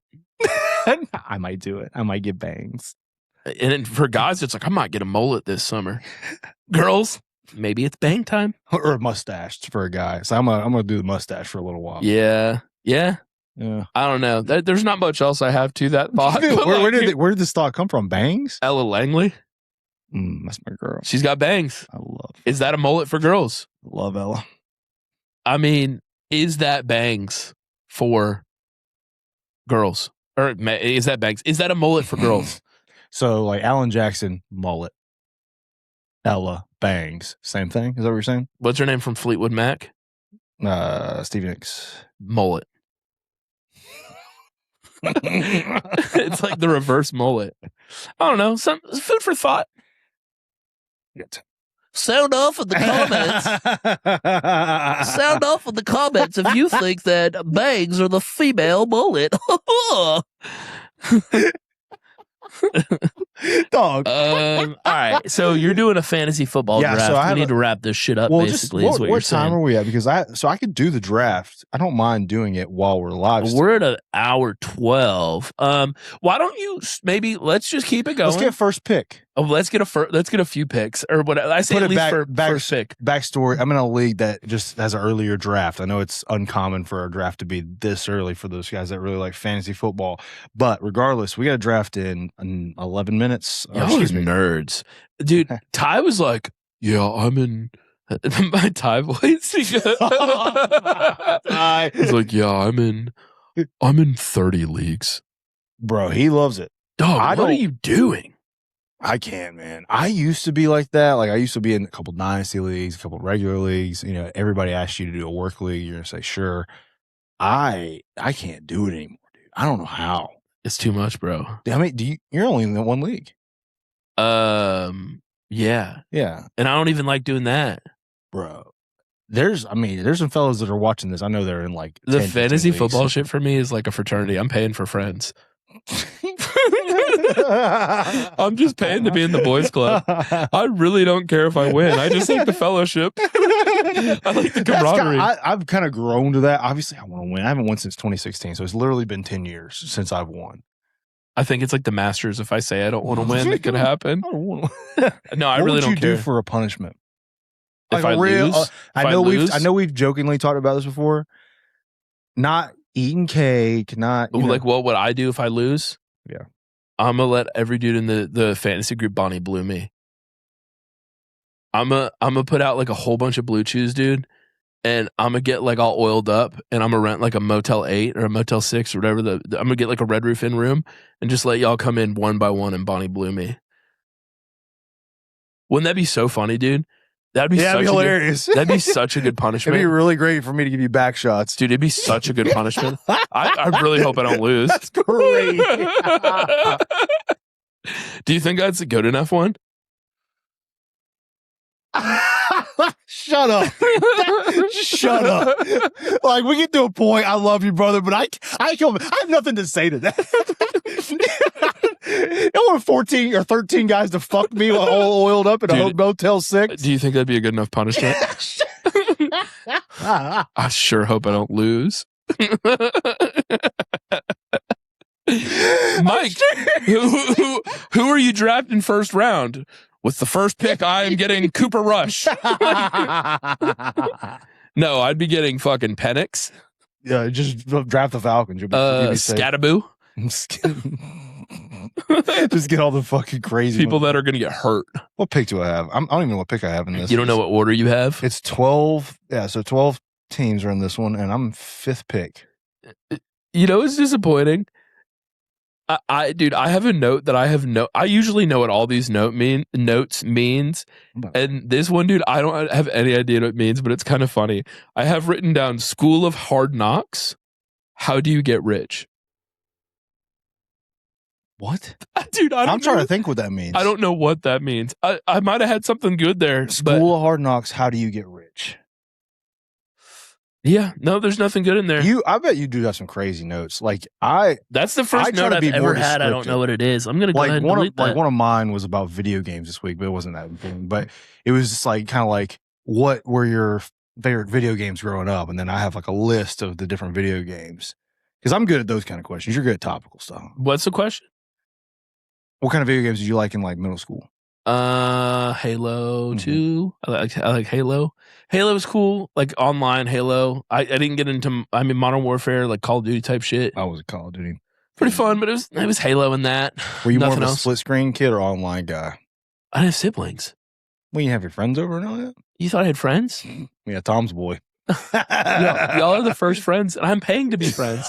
I might do it. I might get bangs. And then for guys, it's like, I might get a mullet this summer. Girls, maybe it's bang time. Or a mustache for a guy. So I'm gonna do the mustache for a little while. Yeah. I don't know. There's not much else I have to that thought. Where did this thought come from? Bangs? Ella Langley. That's my girl. She's got bangs. I love. Is that a mullet for girls? Love Ella. I mean, is that bangs for girls? Or is that bangs? Is that a mullet for girls? So like Alan Jackson, mullet. Ella, bangs. Same thing? Is that what you're saying? What's her name from Fleetwood Mac? Stevie Nicks. Mullet. It's like the reverse mullet. I don't know. Some food for thought. Sound off in the comments. Sound off in the comments if you think that bangs are the female mullet. Dog. All right. So you're doing a fantasy football draft. So we need to wrap this shit up. Basically, is what you're saying. What time are we at? Because I could do the draft. I don't mind doing it while we're live. We're at an hour 12. Why don't you maybe let's just keep it going. Let's get first pick. Oh, let's get a few picks or what I say. At least for first pick. Backstory. I'm in a league that just has an earlier draft. I know it's uncommon for a draft to be this early for those guys that really like fantasy football. But regardless, we got a draft in 11 minutes. Y'all are nerds, dude. Ty was like, "Yeah, I'm in." My Ty voice. He's like, "Yeah, I'm in 30 leagues." Bro, he loves it. Dog, what are you doing? I can't, man. I used to be like that. Like I used to be in a couple dynasty leagues, a couple regular leagues. You know, everybody asks you to do a work league. You're gonna say sure. I can't do it anymore, dude. I don't know how. It's too much, bro. I mean, you're only in one league. Yeah. And I don't even like doing that, bro. There's some fellas that are watching this. I know they're in like the fantasy football shit. For me is like a fraternity. I'm paying for friends. I'm just paying to be in the boys club. I really don't care if I win. I just like the fellowship. I like the camaraderie. I've kind of grown to that. Obviously, I want to win. I haven't won since 2016, so it's literally been 10 years since I've won. I think it's like the Masters. If I say I don't want to win, it could happen. I don't want to. No, I really don't care. What would you do for a punishment? If I lose? I know we've jokingly talked about this before. Not eating cake, not like what would I do if I lose? Yeah. I'm gonna let every dude in the fantasy group Bonnie Blue me. I'm gonna put out like a whole bunch of Blue Chews, dude, and I'm gonna get like all oiled up, and I'm gonna rent like a Motel 8 or a Motel 6 or whatever. I'm gonna get like a Red Roof Inn room and just let y'all come in one by one and Bonnie Blue me. Wouldn't that be so funny, dude? That'd be hilarious. That'd be such a good punishment. It'd be really great for me to give you back shots. Dude, it'd be such a good punishment. I really hope I don't lose. That's great. Do you think that's a good enough one? Shut up. Just shut up. Like, we get to a point, I love you, brother, but I have nothing to say to that. I want 14 or 13 guys to fuck me all oiled up in a Motel 6. Do you think that'd be a good enough punishment? I sure hope I don't lose. Mike, who are you drafting first round? With the first pick, I am getting Cooper Rush. No, I'd be getting fucking Penix. Yeah, just draft the Falcons. You'll be Scataboo. Just get all the fucking crazy people that are going to get hurt. What pick do I have? I don't even know what pick I have in this. You don't know what order you have? It's 12. Yeah, so 12 teams are in this one, and I'm 5th pick. You know, it's disappointing. Dude, I have a note that I usually know what all these notes means. And this one, dude, I don't have any idea what it means, but it's kind of funny. I have written down School of Hard Knocks. How do you get rich? What? Dude, I'm trying to think what that means. I don't know what that means. I might have had something good there. School of Hard Knocks, how do you get rich? Yeah, no, there's nothing good in there. I bet you do have some crazy notes. Like that's the first note I've ever had. I don't know what it is. I'm gonna go ahead and delete that. Like one of mine was about video games this week, but it wasn't that important. But it was just like kind of like, what were your favorite video games growing up? And then I have like a list of the different video games because I'm good at those kind of questions. You're good at topical stuff. What's the question? What kind of video games did you like in like middle school? Halo 2. I like Halo. Halo was cool. Like online Halo. I didn't get into Modern Warfare, like Call of Duty type shit. I was a Call of Duty. Pretty fun, but it was Halo in that. Were you more of a split screen kid or online guy? I didn't have siblings. Well, you have your friends over and all that? You thought I had friends? Yeah, Tom's boy. Y'all are the first friends, and I'm paying to be friends.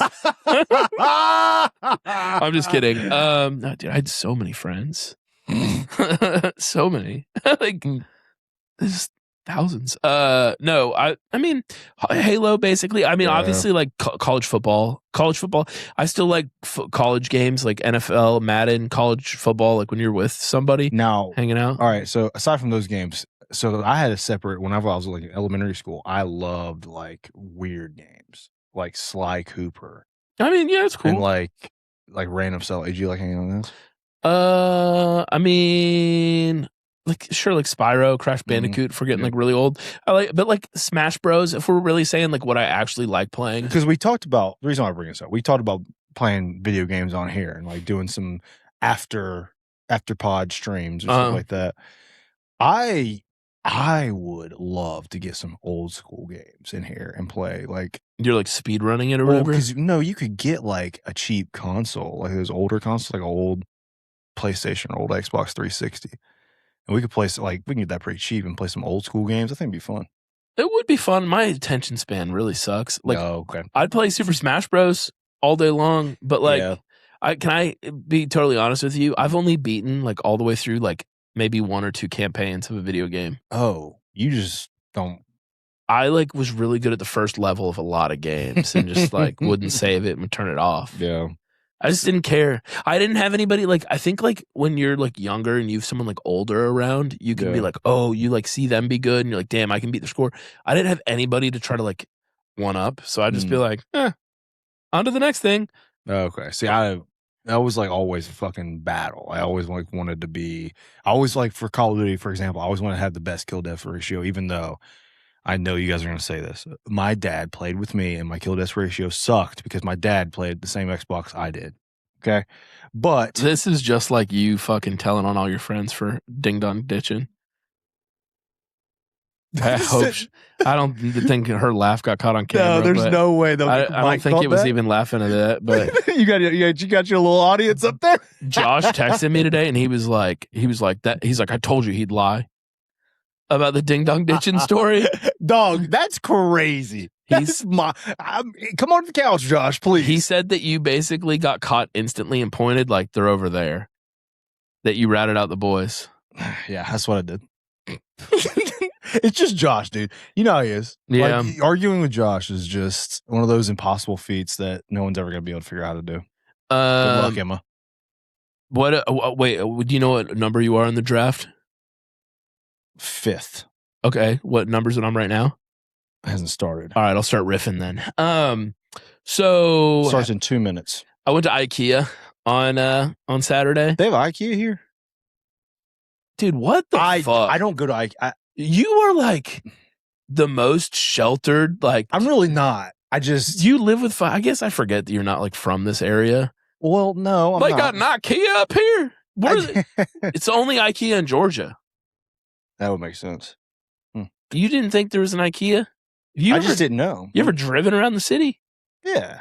I'm just kidding. No, dude, I had so many friends. So many. Like, there's thousands. No, I mean, Halo, basically. I mean, obviously, like college football. I still like college games, like NFL, Madden, college football, like when you're with somebody now hanging out. All right, so aside from those games, so I had a separate, whenever I was like in elementary school, I loved like weird games, like Sly Cooper. I mean, yeah, it's cool. And like random stuff. Did you like hanging on this? I mean, like sure, like Spyro, Crash Bandicoot, for getting like really old. But like Smash Bros. If we're really saying like what I actually like playing, because we talked about the reason why I bring this up. We talked about playing video games on here and like doing some after pod streams or something like that. I would love to get some old school games in here and play. Like, you're like speed running it or whatever. Because you could get like a cheap console, like those older consoles, like an old PlayStation or old Xbox 360, and we could play we can get that pretty cheap and play some old school games. I think it'd be fun. It would be fun. My attention span really sucks. Like, okay. I'd play Super Smash Bros. All day long, but like, can I be totally honest with you? I've only beaten like all the way through like maybe 1 or 2 campaigns of a video game. Oh, you just don't. I like was really good at the first level of a lot of games and just like wouldn't save it and would turn it off. Yeah. I just didn't care. I didn't have anybody like, I think like when you're like younger and you have someone like older around, you can be like, oh, you like see them be good and you're like, damn, I can beat their score. I didn't have anybody to try to like one up. So I'd just be like, on to the next thing. Okay. See, that was like always a fucking battle. I always like wanted to be, I always like for Call of Duty, for example, I always want to have the best kill death ratio, even though I know you guys are going to say this. My dad played with me and my kill death ratio sucked because my dad played the same Xbox I did. Okay. But this is just like you fucking telling on all your friends for ding dong ditching. I don't think her laugh got caught on camera. No, there's no way. I don't think it was even laughing at that. But you got your little audience up there. Josh texted me today, and he was like, I told you he'd lie about the ding dong ditching story. Dog, that's crazy. Come on the couch, Josh, please. He said that you basically got caught instantly and pointed like they're over there. That you ratted out the boys. Yeah, that's what I did. It's just Josh, dude. You know how he is. Yeah. Like, arguing with Josh is just one of those impossible feats that no one's ever going to be able to figure out how to do. Good luck, Emma. Wait, do you know what number you are in the draft? 5th. Okay, what numbers it on right now? It hasn't started. All right, I'll start riffing then. So Starts in 2 minutes. I went to IKEA on Saturday. They have IKEA here? Dude, what the fuck? I don't go to IKEA. You are like the most sheltered. Like I'm really not. I just you live with. I guess I forget that you're not like from this area. Well, no, I'm they not. got an IKEA up here. It's only IKEA in Georgia. That would make sense. You didn't think there was an IKEA? I just didn't know. You ever driven around the city? Yeah.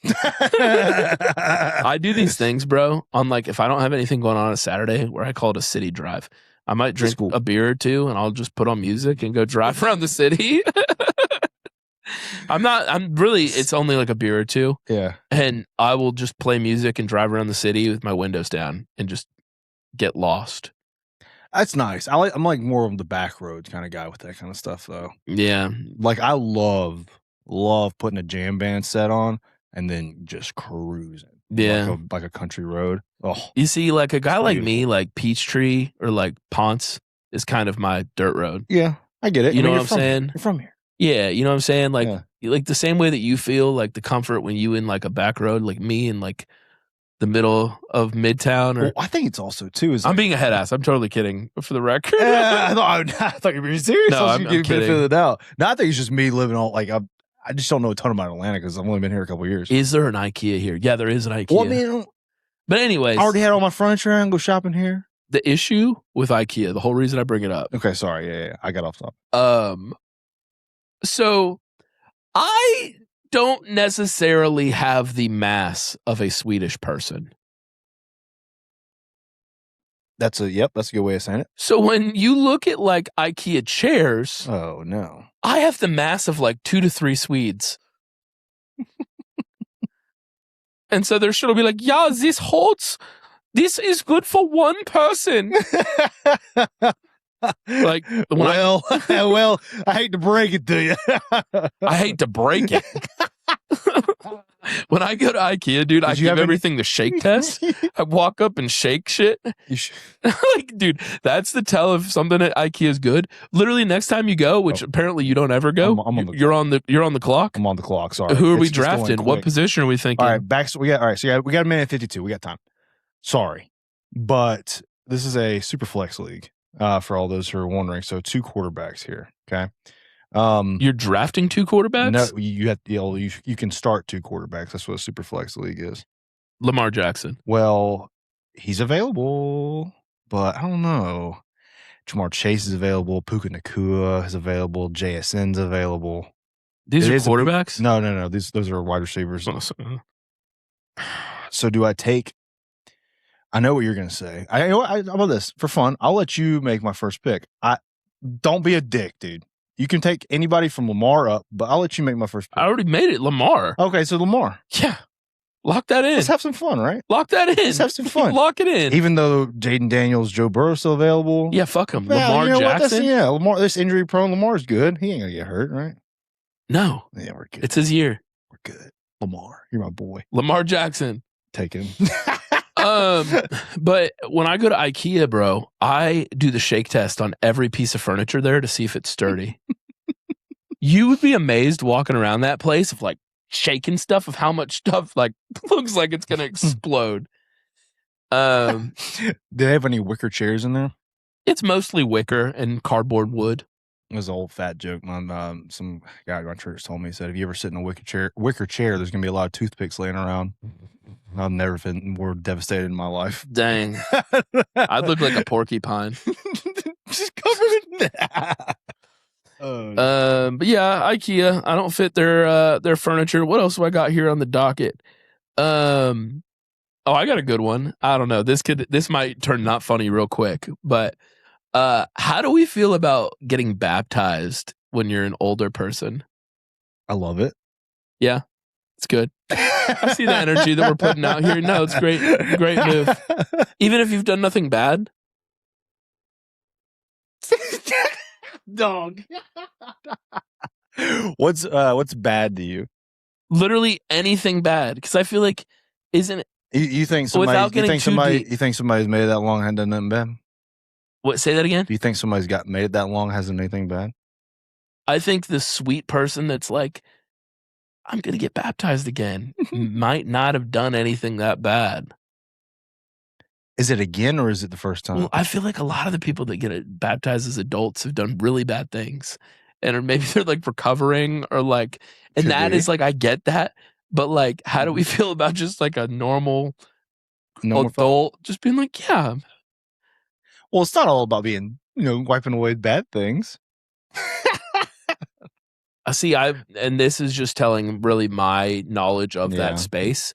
I do these things, bro, on like if I don't have anything going on Saturday where I call it a city drive. I might drink a beer or two and I'll just put on music and go drive around the city. It's only like a beer or two. Yeah. And I will just play music and drive around the city with my windows down and just get lost. That's nice. I'm like more of the back roads kind of guy with that kind of stuff though. Yeah. Like I love putting a jam band set on and then just cruising. Yeah. Like a country road. Oh. You see, like a guy like me, like Peachtree or like Ponce is kind of my dirt road. Yeah. I get it. You know what I'm saying? You're from here. Yeah, you know what I'm saying? Like like the same way that you feel like the comfort when you in like a back road, like me in like the middle of Midtown. Or I think it's also too. I'm being a head ass. I'm totally kidding for the record. I thought you were being serious. No, I'm kidding. No, I think it's just me living all like I just don't know a ton about Atlanta because I've only been here a couple of years. Is there an IKEA here? Yeah, there is an IKEA. Well, I mean, but anyways, I already had all my furniture and go shopping here. The issue with IKEA, the whole reason I bring it up. Okay, sorry. Yeah. I got off topic. So I don't necessarily have the mass of a Swedish person. That's a good way of saying it. So when you look at like IKEA chairs, oh no, I have the mass of like 2 to 3 Swedes. And so their shit will be like, yeah, this holds. This is good for one person. Like, well, I hate to break it to you. I hate to break it. When I go to IKEA, dude, I give everything the shake test. I walk up and shake shit. Like, dude, that's the tell if something at IKEA is good. Literally, next time you go, which apparently you don't ever go, you're on the clock. I'm on the clock. Sorry. Who are we drafting? What position are we thinking? All right, we got a minute and 52. We got time. Sorry, but this is a super flex league. For all those who are wondering, so 2 quarterbacks here. Okay. You're drafting 2 quarterbacks? No, you can start 2 quarterbacks. That's what a super flex league is. Lamar Jackson. Well, he's available, but I don't know. Jamar Chase is available. Puka Nacua is available. JSN's available. These are quarterbacks? No. Those are wide receivers. So do I take? I know what you're going to say. How about this? For fun, I'll let you make my first pick. Don't be a dick, dude. You can take anybody from Lamar up, but I'll let you make my first pick. I already made it, Lamar. Okay, so Lamar. Yeah. Lock that in. Let's have some fun, right? Lock that in. Let's have some fun. Lock it in. Even though Jaden Daniels, Joe Burrow still available. Yeah, fuck him. Lamar Jackson? Lamar, this injury prone. Lamar's good. He ain't going to get hurt, right? No. Yeah, we're good. It's his year. We're good. Lamar, you're my boy. Lamar Jackson. Take him. But when I go to IKEA, bro, I do the shake test on every piece of furniture there to see if it's sturdy. You would be amazed walking around that place of like shaking stuff of how much stuff like looks like it's gonna explode. Do they have any wicker chairs in there? It's mostly wicker and cardboard wood. It was an old fat joke. Some guy at my church told me, he said, if you ever sit in a wicker chair, there's going to be a lot of toothpicks laying around. I've never been more devastated in my life. Dang. I'd look like a porcupine. Just covered in that. But yeah, IKEA. I don't fit their furniture. What else do I got here on the docket? Oh, I got a good one. I don't know. This might turn not funny real quick, but how do we feel about getting baptized when you're an older person? I love it. Yeah, it's good. I see the energy that we're putting out here. No, it's great. Great move. Even if you've done nothing bad. Dog. What's bad to you? Literally anything bad. Because I feel like, isn't it? You think somebody's made it that long and hadn't done nothing bad? What? Say that again? Do you think somebody's made it that long, hasn't anything bad? I think the sweet person that's like, I'm going to get baptized again might not have done anything that bad. Is it again or is it the first time? Well, I feel like a lot of the people that get baptized as adults have done really bad things. And or maybe they're like recovering or like, and Could that be. is like, I get that. But like, how do we feel about just like a normal adult just being like, yeah. Well, it's not all about being, wiping away bad things. See, and this is just telling really my knowledge of that space.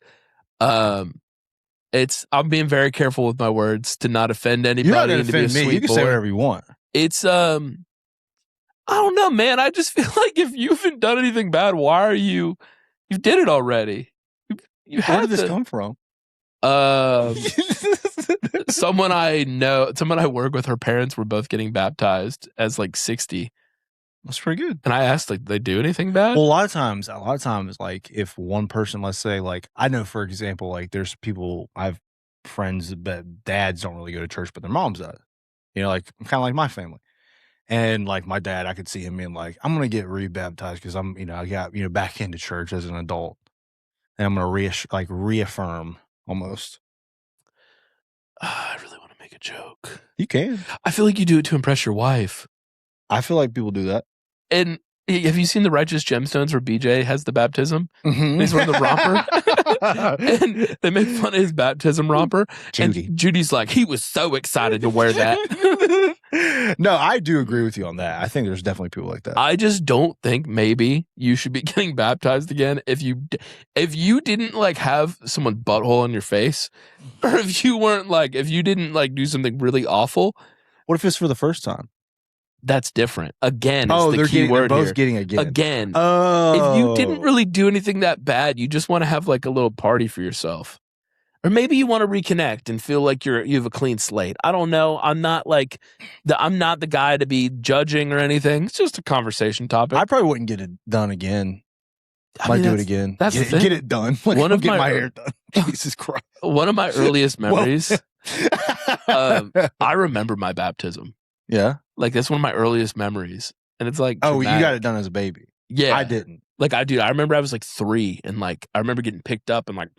I'm being very careful with my words to not offend anybody. You're not going and to to be a offend me. sweet You can boy. say whatever you want. It's I don't know, man. I just feel like if you haven't done anything bad, why are you? You did it already. Where did this come from? Someone I work with, her parents were both getting baptized as like 60. That's pretty good. And I asked, like, did they do anything bad? Well, a lot of times, like if one person, let's say, like I know, for example, like there's people, I have friends that dads don't really go to church, but their moms does. Like kind of like my family. And like my dad, I could see him being like, I'm going to get rebaptized because I'm, I got, back into church as an adult. And I'm going to reaffirm almost. I really want to make a joke. You can. I feel like you do it to impress your wife. I feel like people do that. And have you seen the Righteous Gemstones where BJ has the baptism? Mm-hmm. He's wearing the romper. And they make fun of his baptism romper. Judy. And Judy's like, he was so excited to wear that. No, I do agree with you on that. I think there's definitely people like that. I just don't think maybe you should be getting baptized again if you didn't like have someone butthole on your face, or if you didn't like do something really awful. What if it's for the first time? That's different. Again, is the key word they're both here. getting again. Again. Oh. If you didn't really do anything that bad, you just want to have like a little party for yourself. Or maybe you want to reconnect and feel like you have a clean slate. I don't know. I'm not the guy to be judging or anything. It's just a conversation topic. I probably wouldn't get it done again. Might do it again. That's the thing. Get it done. Like, get my hair done. Jesus Christ. One of my earliest memories. I remember my baptism. Yeah. Like that's one of my earliest memories. And it's like, oh, dramatic. You got it done as a baby. Yeah. I didn't. Like I remember I was like 3 and like I remember getting picked up and like,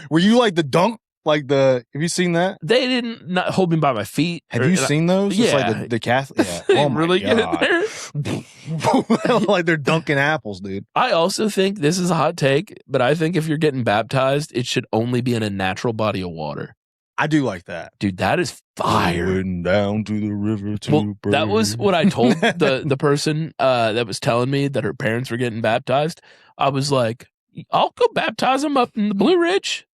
Were you like the dunk? Like have you seen that? They didn't not hold me by my feet. Have you seen those? Yeah. It's like the Catholic. Yeah. Oh my really God. Get it there? Like they're dunking apples, dude. I also think this is a hot take, but I think if you're getting baptized, it should only be in a natural body of water. I do like that. Dude, that is fire. Going down to the river to burn. That was what I told the person that was telling me that her parents were getting baptized. I was like, I'll go baptize them up in the Blue Ridge.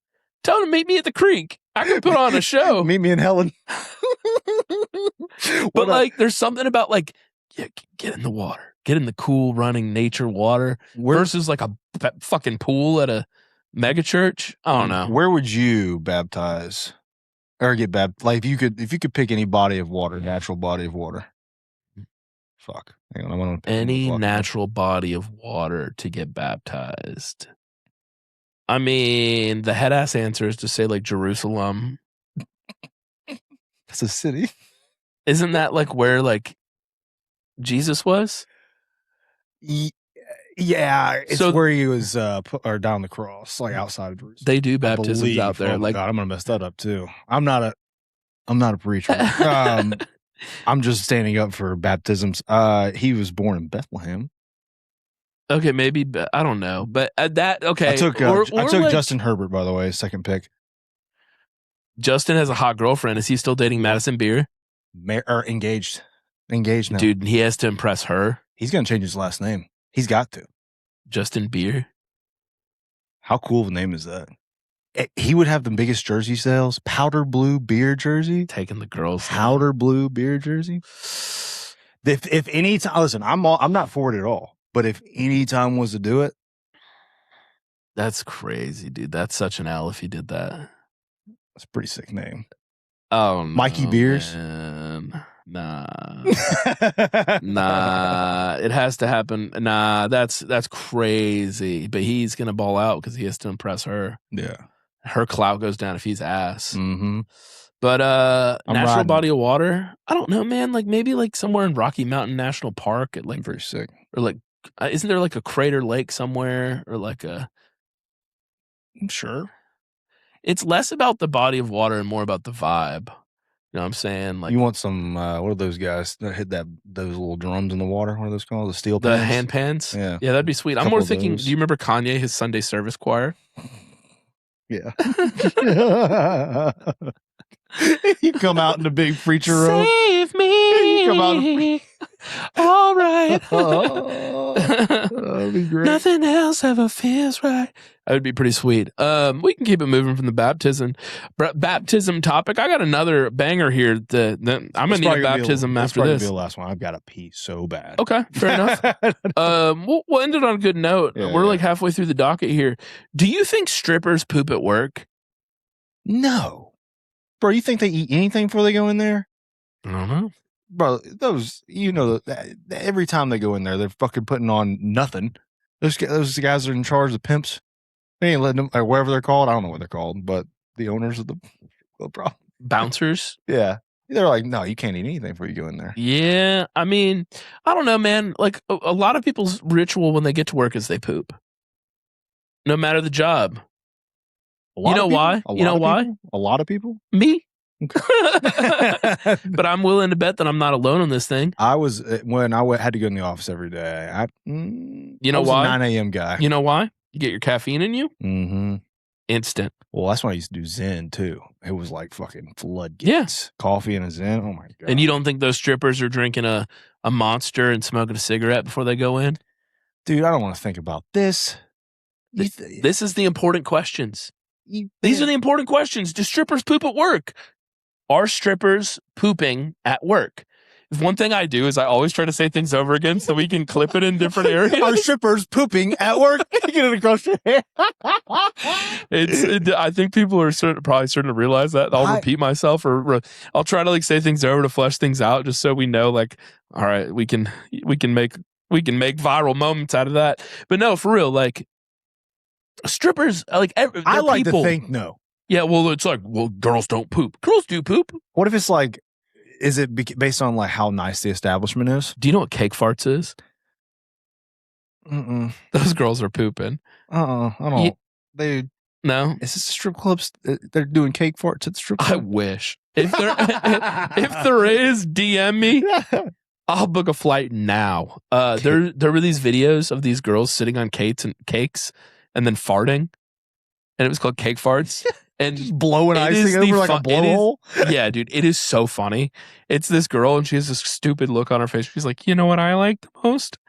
Tell them to meet me at the creek. I can put on a show. Meet me in Helen. But like, there's something about like, yeah, get in the water. Get in the cool running nature water versus like a fucking pool at a mega church. I don't know. Where would you baptize? Or get baptized? Like if you could pick any body of water, natural body of water. Fuck. Hang on, I want to pick any natural body of water to get baptized. I mean, the head ass answer is to say like Jerusalem. That's a city. Isn't that like where like Jesus was? Yeah, it's where he was or down the cross, like outside of Jerusalem. They do baptisms out there. Oh like God, I'm gonna mess that up too. I'm not a preacher. I'm just standing up for baptisms. He was born in Bethlehem. Okay, maybe I don't know, but that okay. I took like, Justin Herbert, by the way, second pick. Justin has a hot girlfriend. Is he still dating Madison Beer? Or engaged now, dude. He has to impress her. He's gonna change his last name. He's got to. Justin Beer. How cool of a name is that? He would have the biggest jersey sales. Powder blue beer jersey. Taking the girls. Powder blue beer jersey. If any time, listen, I'm not for it at all. But if any time was to do it, that's crazy, dude. That's such an L if he did that. That's a pretty sick name. Oh, no, Mikey Beers. Man. Nah. It has to happen. Nah, that's crazy. But he's gonna ball out because he has to impress her. Yeah. her clout goes down if he's ass. Mm-hmm. But natural riding. body of water, I don't know, man. Like maybe like somewhere in Rocky Mountain National Park at like Pretty sick. or like isn't there like a Crater Lake somewhere or like a Sure. it's less about the body of water and more about the vibe. You know what I'm saying? Like You want some what are those guys that hit those little drums in the water? What are those called? The steel the pans? hand pans? Yeah. Yeah, that'd be sweet. I'm Couple more of thinking, those. do you remember Kanye, his Sunday service choir? Yeah. You come out in the big preacher robe. Save me. You come out all right. That'd be great. Nothing else ever feels right. That would be pretty sweet. We can keep it moving from the baptism topic. I got another banger here. I'm gonna need a baptism after this. Be the last one. I've got to pee so bad. Okay, fair enough. We'll end it on a good note. Yeah, We're like halfway through the docket here. Do you think strippers poop at work? No, bro. You think they eat anything before they go in there? I don't know. Bro, those, every time they go in there, they're fucking putting on nothing. Those guys are in charge of pimps. They ain't letting them, or whatever they're called. I don't know what they're called, but the owners of the bro. Bouncers? Yeah. They're like, no, you can't eat anything before you go in there. Yeah. I mean, I don't know, man. Like a lot of people's ritual when they get to work is they poop. No matter the job. You know why? You know why? A lot of people? Me? But I'm willing to bet that I'm not alone on this thing. I was when I had to go in the office every day. You know I was why? a 9 a.m. guy. You know why? You get your caffeine in you. Mm-hmm. Instant. Well, that's when I used to do Zen too. It was like fucking floodgates. Coffee and a Zen. Oh my god! And you don't think those strippers are drinking a Monster and smoking a cigarette before they go in? Dude, I don't want to think about this. This is the important questions. These are the important questions. Do strippers poop at work? Are strippers pooping at work? If one thing I do is I always try to say things over again so we can clip it in different areas. Are strippers pooping at work? Get it across your head. I think people are probably starting to realize that. I'll repeat myself, or I'll try to like say things over to flesh things out, just so we know. Like, all right, we can make viral moments out of that. But no, for real, like strippers, like I like people. to think no. Yeah, well, it's like, well, girls don't poop. Girls do poop. What if it's like, is it based on like how nice the establishment is? Do you know what cake farts is? Mm-mm. Those girls are pooping. I don't. No. Is this strip clubs? They're doing cake farts at the strip club? I wish. If there is, DM me. I'll book a flight now. There were these videos of these girls sitting on cakes and then farting, and it was called cake farts. And just blowing icing over like a blowhole. Yeah, dude, it is so funny. It's this girl, and she has this stupid look on her face. She's like, you know what I like the most?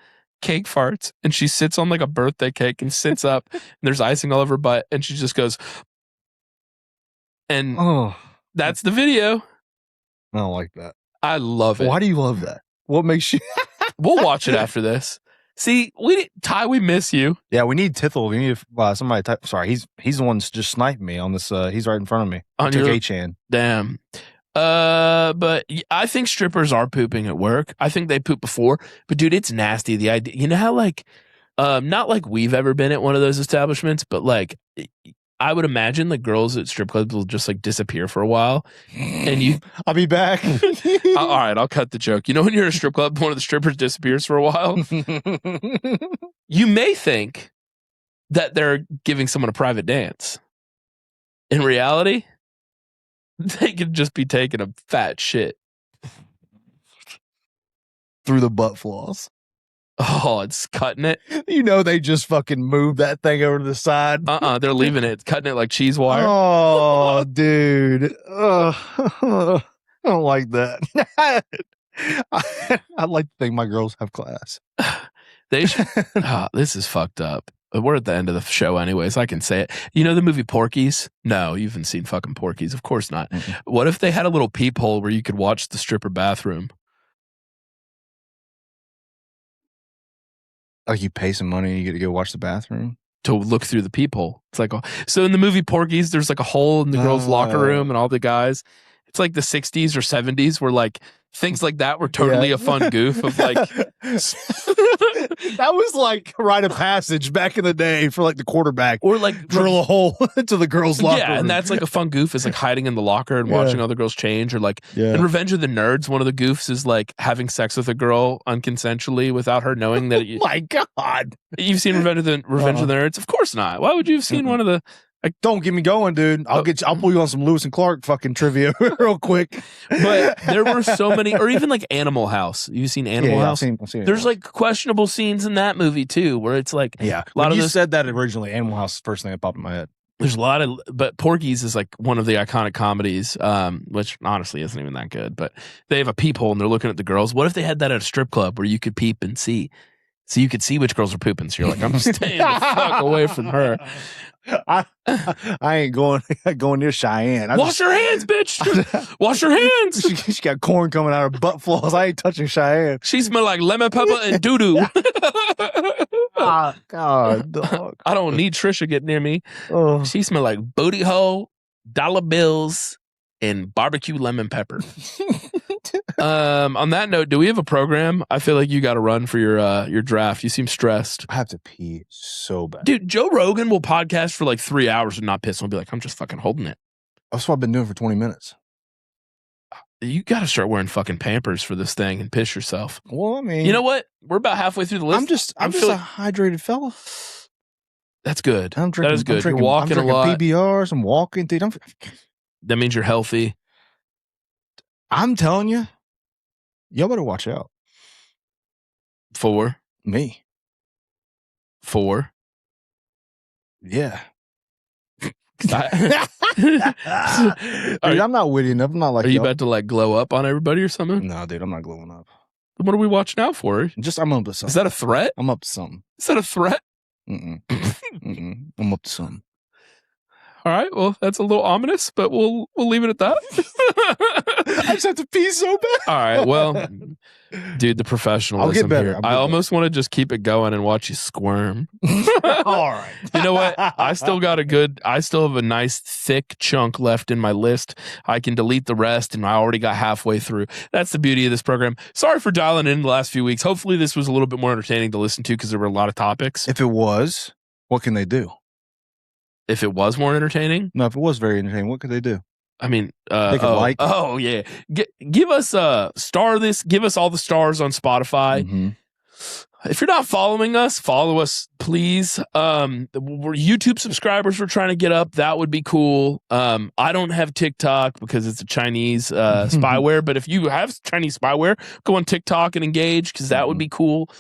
Cake farts. And she sits on like a birthday cake and sits up, and there's icing all over her butt, and she just goes, and that's the video. I don't like that. I love it. Why do you love that? What makes you? We'll watch it after this. See, Ty, we miss you. Yeah, we need Tithel. We need somebody. Sorry, he's the one that's just sniping me on this. He's right in front of me. On took your H-Chan. Damn. But I think strippers are pooping at work. I think they poop before. But dude, it's nasty. The idea, you know how like, not like we've ever been at one of those establishments, but like, I would imagine the girls at strip clubs will just like disappear for a while, and I'll be back. All right, I'll cut the joke. You know, when you're at a strip club, one of the strippers disappears for a while. You may think that they're giving someone a private dance. In reality, they could just be taking a fat shit through the butt flaws. Oh, it's cutting it. You know, they just fucking move that thing over to the side. They're leaving it, cutting it like cheese wire. Oh, dude. I don't like that. I'd like to think my girls have class. They should. This is fucked up. We're at the end of the show anyways. I can say it. You know the movie Porky's? No, you haven't seen fucking Porky's. Of course not. Mm-hmm. What if they had a little peephole where you could watch the stripper bathroom? Like you pay some money and you get to go watch the bathroom? To look through the peephole. It's like, so in the movie Porky's, there's like a hole in the girls' locker room and all the guys. It's like the 60s or 70s where like things like that were totally a fun goof of like. That was like rite of passage back in the day for like the quarterback, or like drill a hole into the girls' locker room. and that's like a fun goof is like hiding in the locker and watching other girls change, or like in Revenge of the Nerds, one of the goofs is like having sex with a girl unconsensually without her knowing that. My God, you've seen Revenge of the Nerds? Of course not. Why would you have seen one of the? Like, don't get me going, dude. I'll pull you on some Lewis and Clark fucking trivia real quick. But there were so many, or even like Animal House. You've seen Animal House? I've seen There's like questionable scenes in that movie too, where it's like a lot of you said that originally. Animal House is the first thing that popped in my head. There's a lot of, but Porky's is like one of the iconic comedies, which honestly isn't even that good. But they have a peephole and they're looking at the girls. What if they had that at a strip club where you could peep and see? So you could see which girls are pooping. So you're like, I'm staying the fuck away from her. I ain't going near Cheyenne. Wash your hands, bitch. Wash your hands. She got corn coming out of her butt flaws. I ain't touching Cheyenne. She smell like lemon pepper and doo-doo. Oh, God, dog. I don't need Trisha get near me. Oh. She smell like booty hole, dollar bills, and barbecue lemon pepper. On that note, do we have a program? I feel like you got to run for your draft. You seem stressed. I have to pee so bad. Dude, Joe Rogan will podcast for like 3 hours and not piss. And will be like, I'm just fucking holding it. That's what I've been doing for 20 minutes. You got to start wearing fucking Pampers for this thing and piss yourself. Well, I mean, you know what? We're about halfway through the list. I'm just a hydrated fella. That's good. I'm drinking, that is good. You're walking a lot. PBRs. I'm walking, dude. That means you're healthy. I'm telling you, y'all better watch out. For me. For yeah. Dude, I'm not witty enough. I'm not like. Are you about to like glow up on everybody or something? No, dude, I'm not glowing up. Then what are we watching out for? I'm up to something. Is that a threat? I'm up to something. Is that a threat? I'm up to something. All right, well, that's a little ominous, but we'll leave it at that. I just have to pee so bad. All right, well, dude, the professionalism I'll get better. here. I almost want to just keep it going and watch you squirm. All right. You know what? I still have a nice thick chunk left in my list. I can delete the rest, and I already got halfway through. That's the beauty of this program. Sorry for dialing in the last few weeks. Hopefully this was a little bit more entertaining to listen to because there were a lot of topics. If it was, what can they do? If it was more entertaining? No, if it was very entertaining, what could they do? I mean, they could like. Oh, yeah. Give us star this. Give us all the stars on Spotify. Mm-hmm. If you're not following us, follow us, please. We're YouTube subscribers we're trying to get up. That would be cool. I don't have TikTok because it's a Chinese spyware. But if you have Chinese spyware, go on TikTok and engage because that would be cool.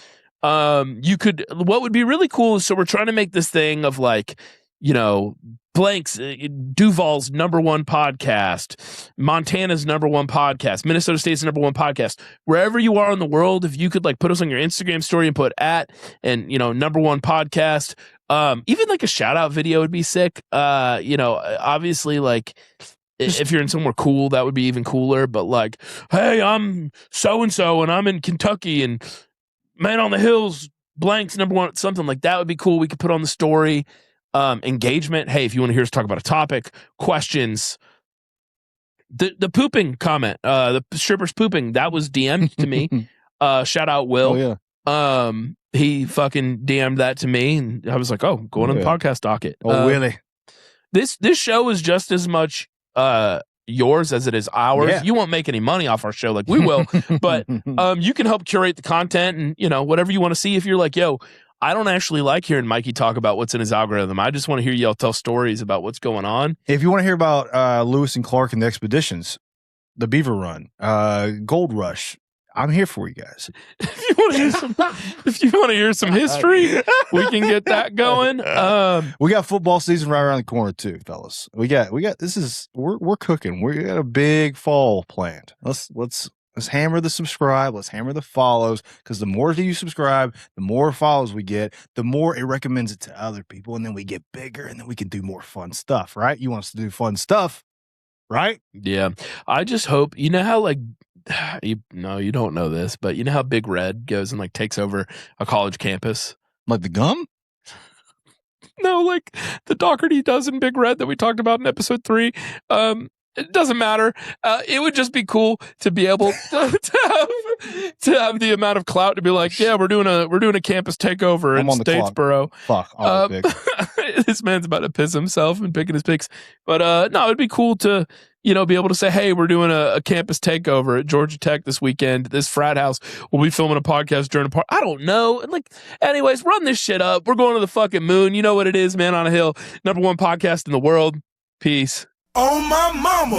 What would be really cool is, so we're trying to make this thing of like, you know, Blank's Duval's #1 podcast, Montana's #1 podcast, Minnesota State's #1 podcast. Wherever you are in the world, if you could like put us on your Instagram story and put @ and you know #1 podcast, even like a shout out video would be sick. You know, obviously like if you're in somewhere cool, that would be even cooler. But like, hey, I'm so and so, and I'm in Kentucky, and Man on the Hills, Blank's #1, something like that would be cool. We could put on the story. Engagement. Hey, if you want to hear us talk about a topic, questions, the pooping comment, the strippers pooping, that was DM'd to me. Shout out Will. Oh, yeah. He fucking DM'd that to me, and I was like, oh, going on the podcast docket. Oh, really? This show is just as much yours as it is ours. Yeah. You won't make any money off our show like we will, but you can help curate the content and, you know, whatever you want to see. If you're like, yo, I don't actually like hearing Mikey talk about what's in his algorithm. I just want to hear y'all tell stories about what's going on. If you want to hear about Lewis and Clark and the expeditions, the Beaver Run, Gold Rush, I'm here for you guys. If you want to hear some history, we can get that going. We got football season right around the corner too, fellas. We got we're cooking. We got a big fall planned. Let's hammer the subscribe. Let's hammer the follows, because the more you subscribe, the more follows we get, the more it recommends it to other people, and then we get bigger, and then we can do more fun stuff, right? You want us to do fun stuff, right? Yeah. I just hope, you know how like, you don't know this, but you know how Big Red goes and like takes over a college campus? Like the gum? No, like the Doherty does in Big Red that we talked about in episode 3. It doesn't matter. It would just be cool to be able to have the amount of clout to be like, yeah, we're doing a campus takeover in Statesboro. Fuck. This man's about to piss himself and picking his picks. But no, it'd be cool to be able to say, hey, we're doing a campus takeover at Georgia Tech this weekend. This frat house. We'll be filming a podcast during a part. I don't know. Like, anyways, run this shit up. We're going to the fucking moon. You know what it is, man on a hill. #1 podcast in the world. Peace. Oh, my mama.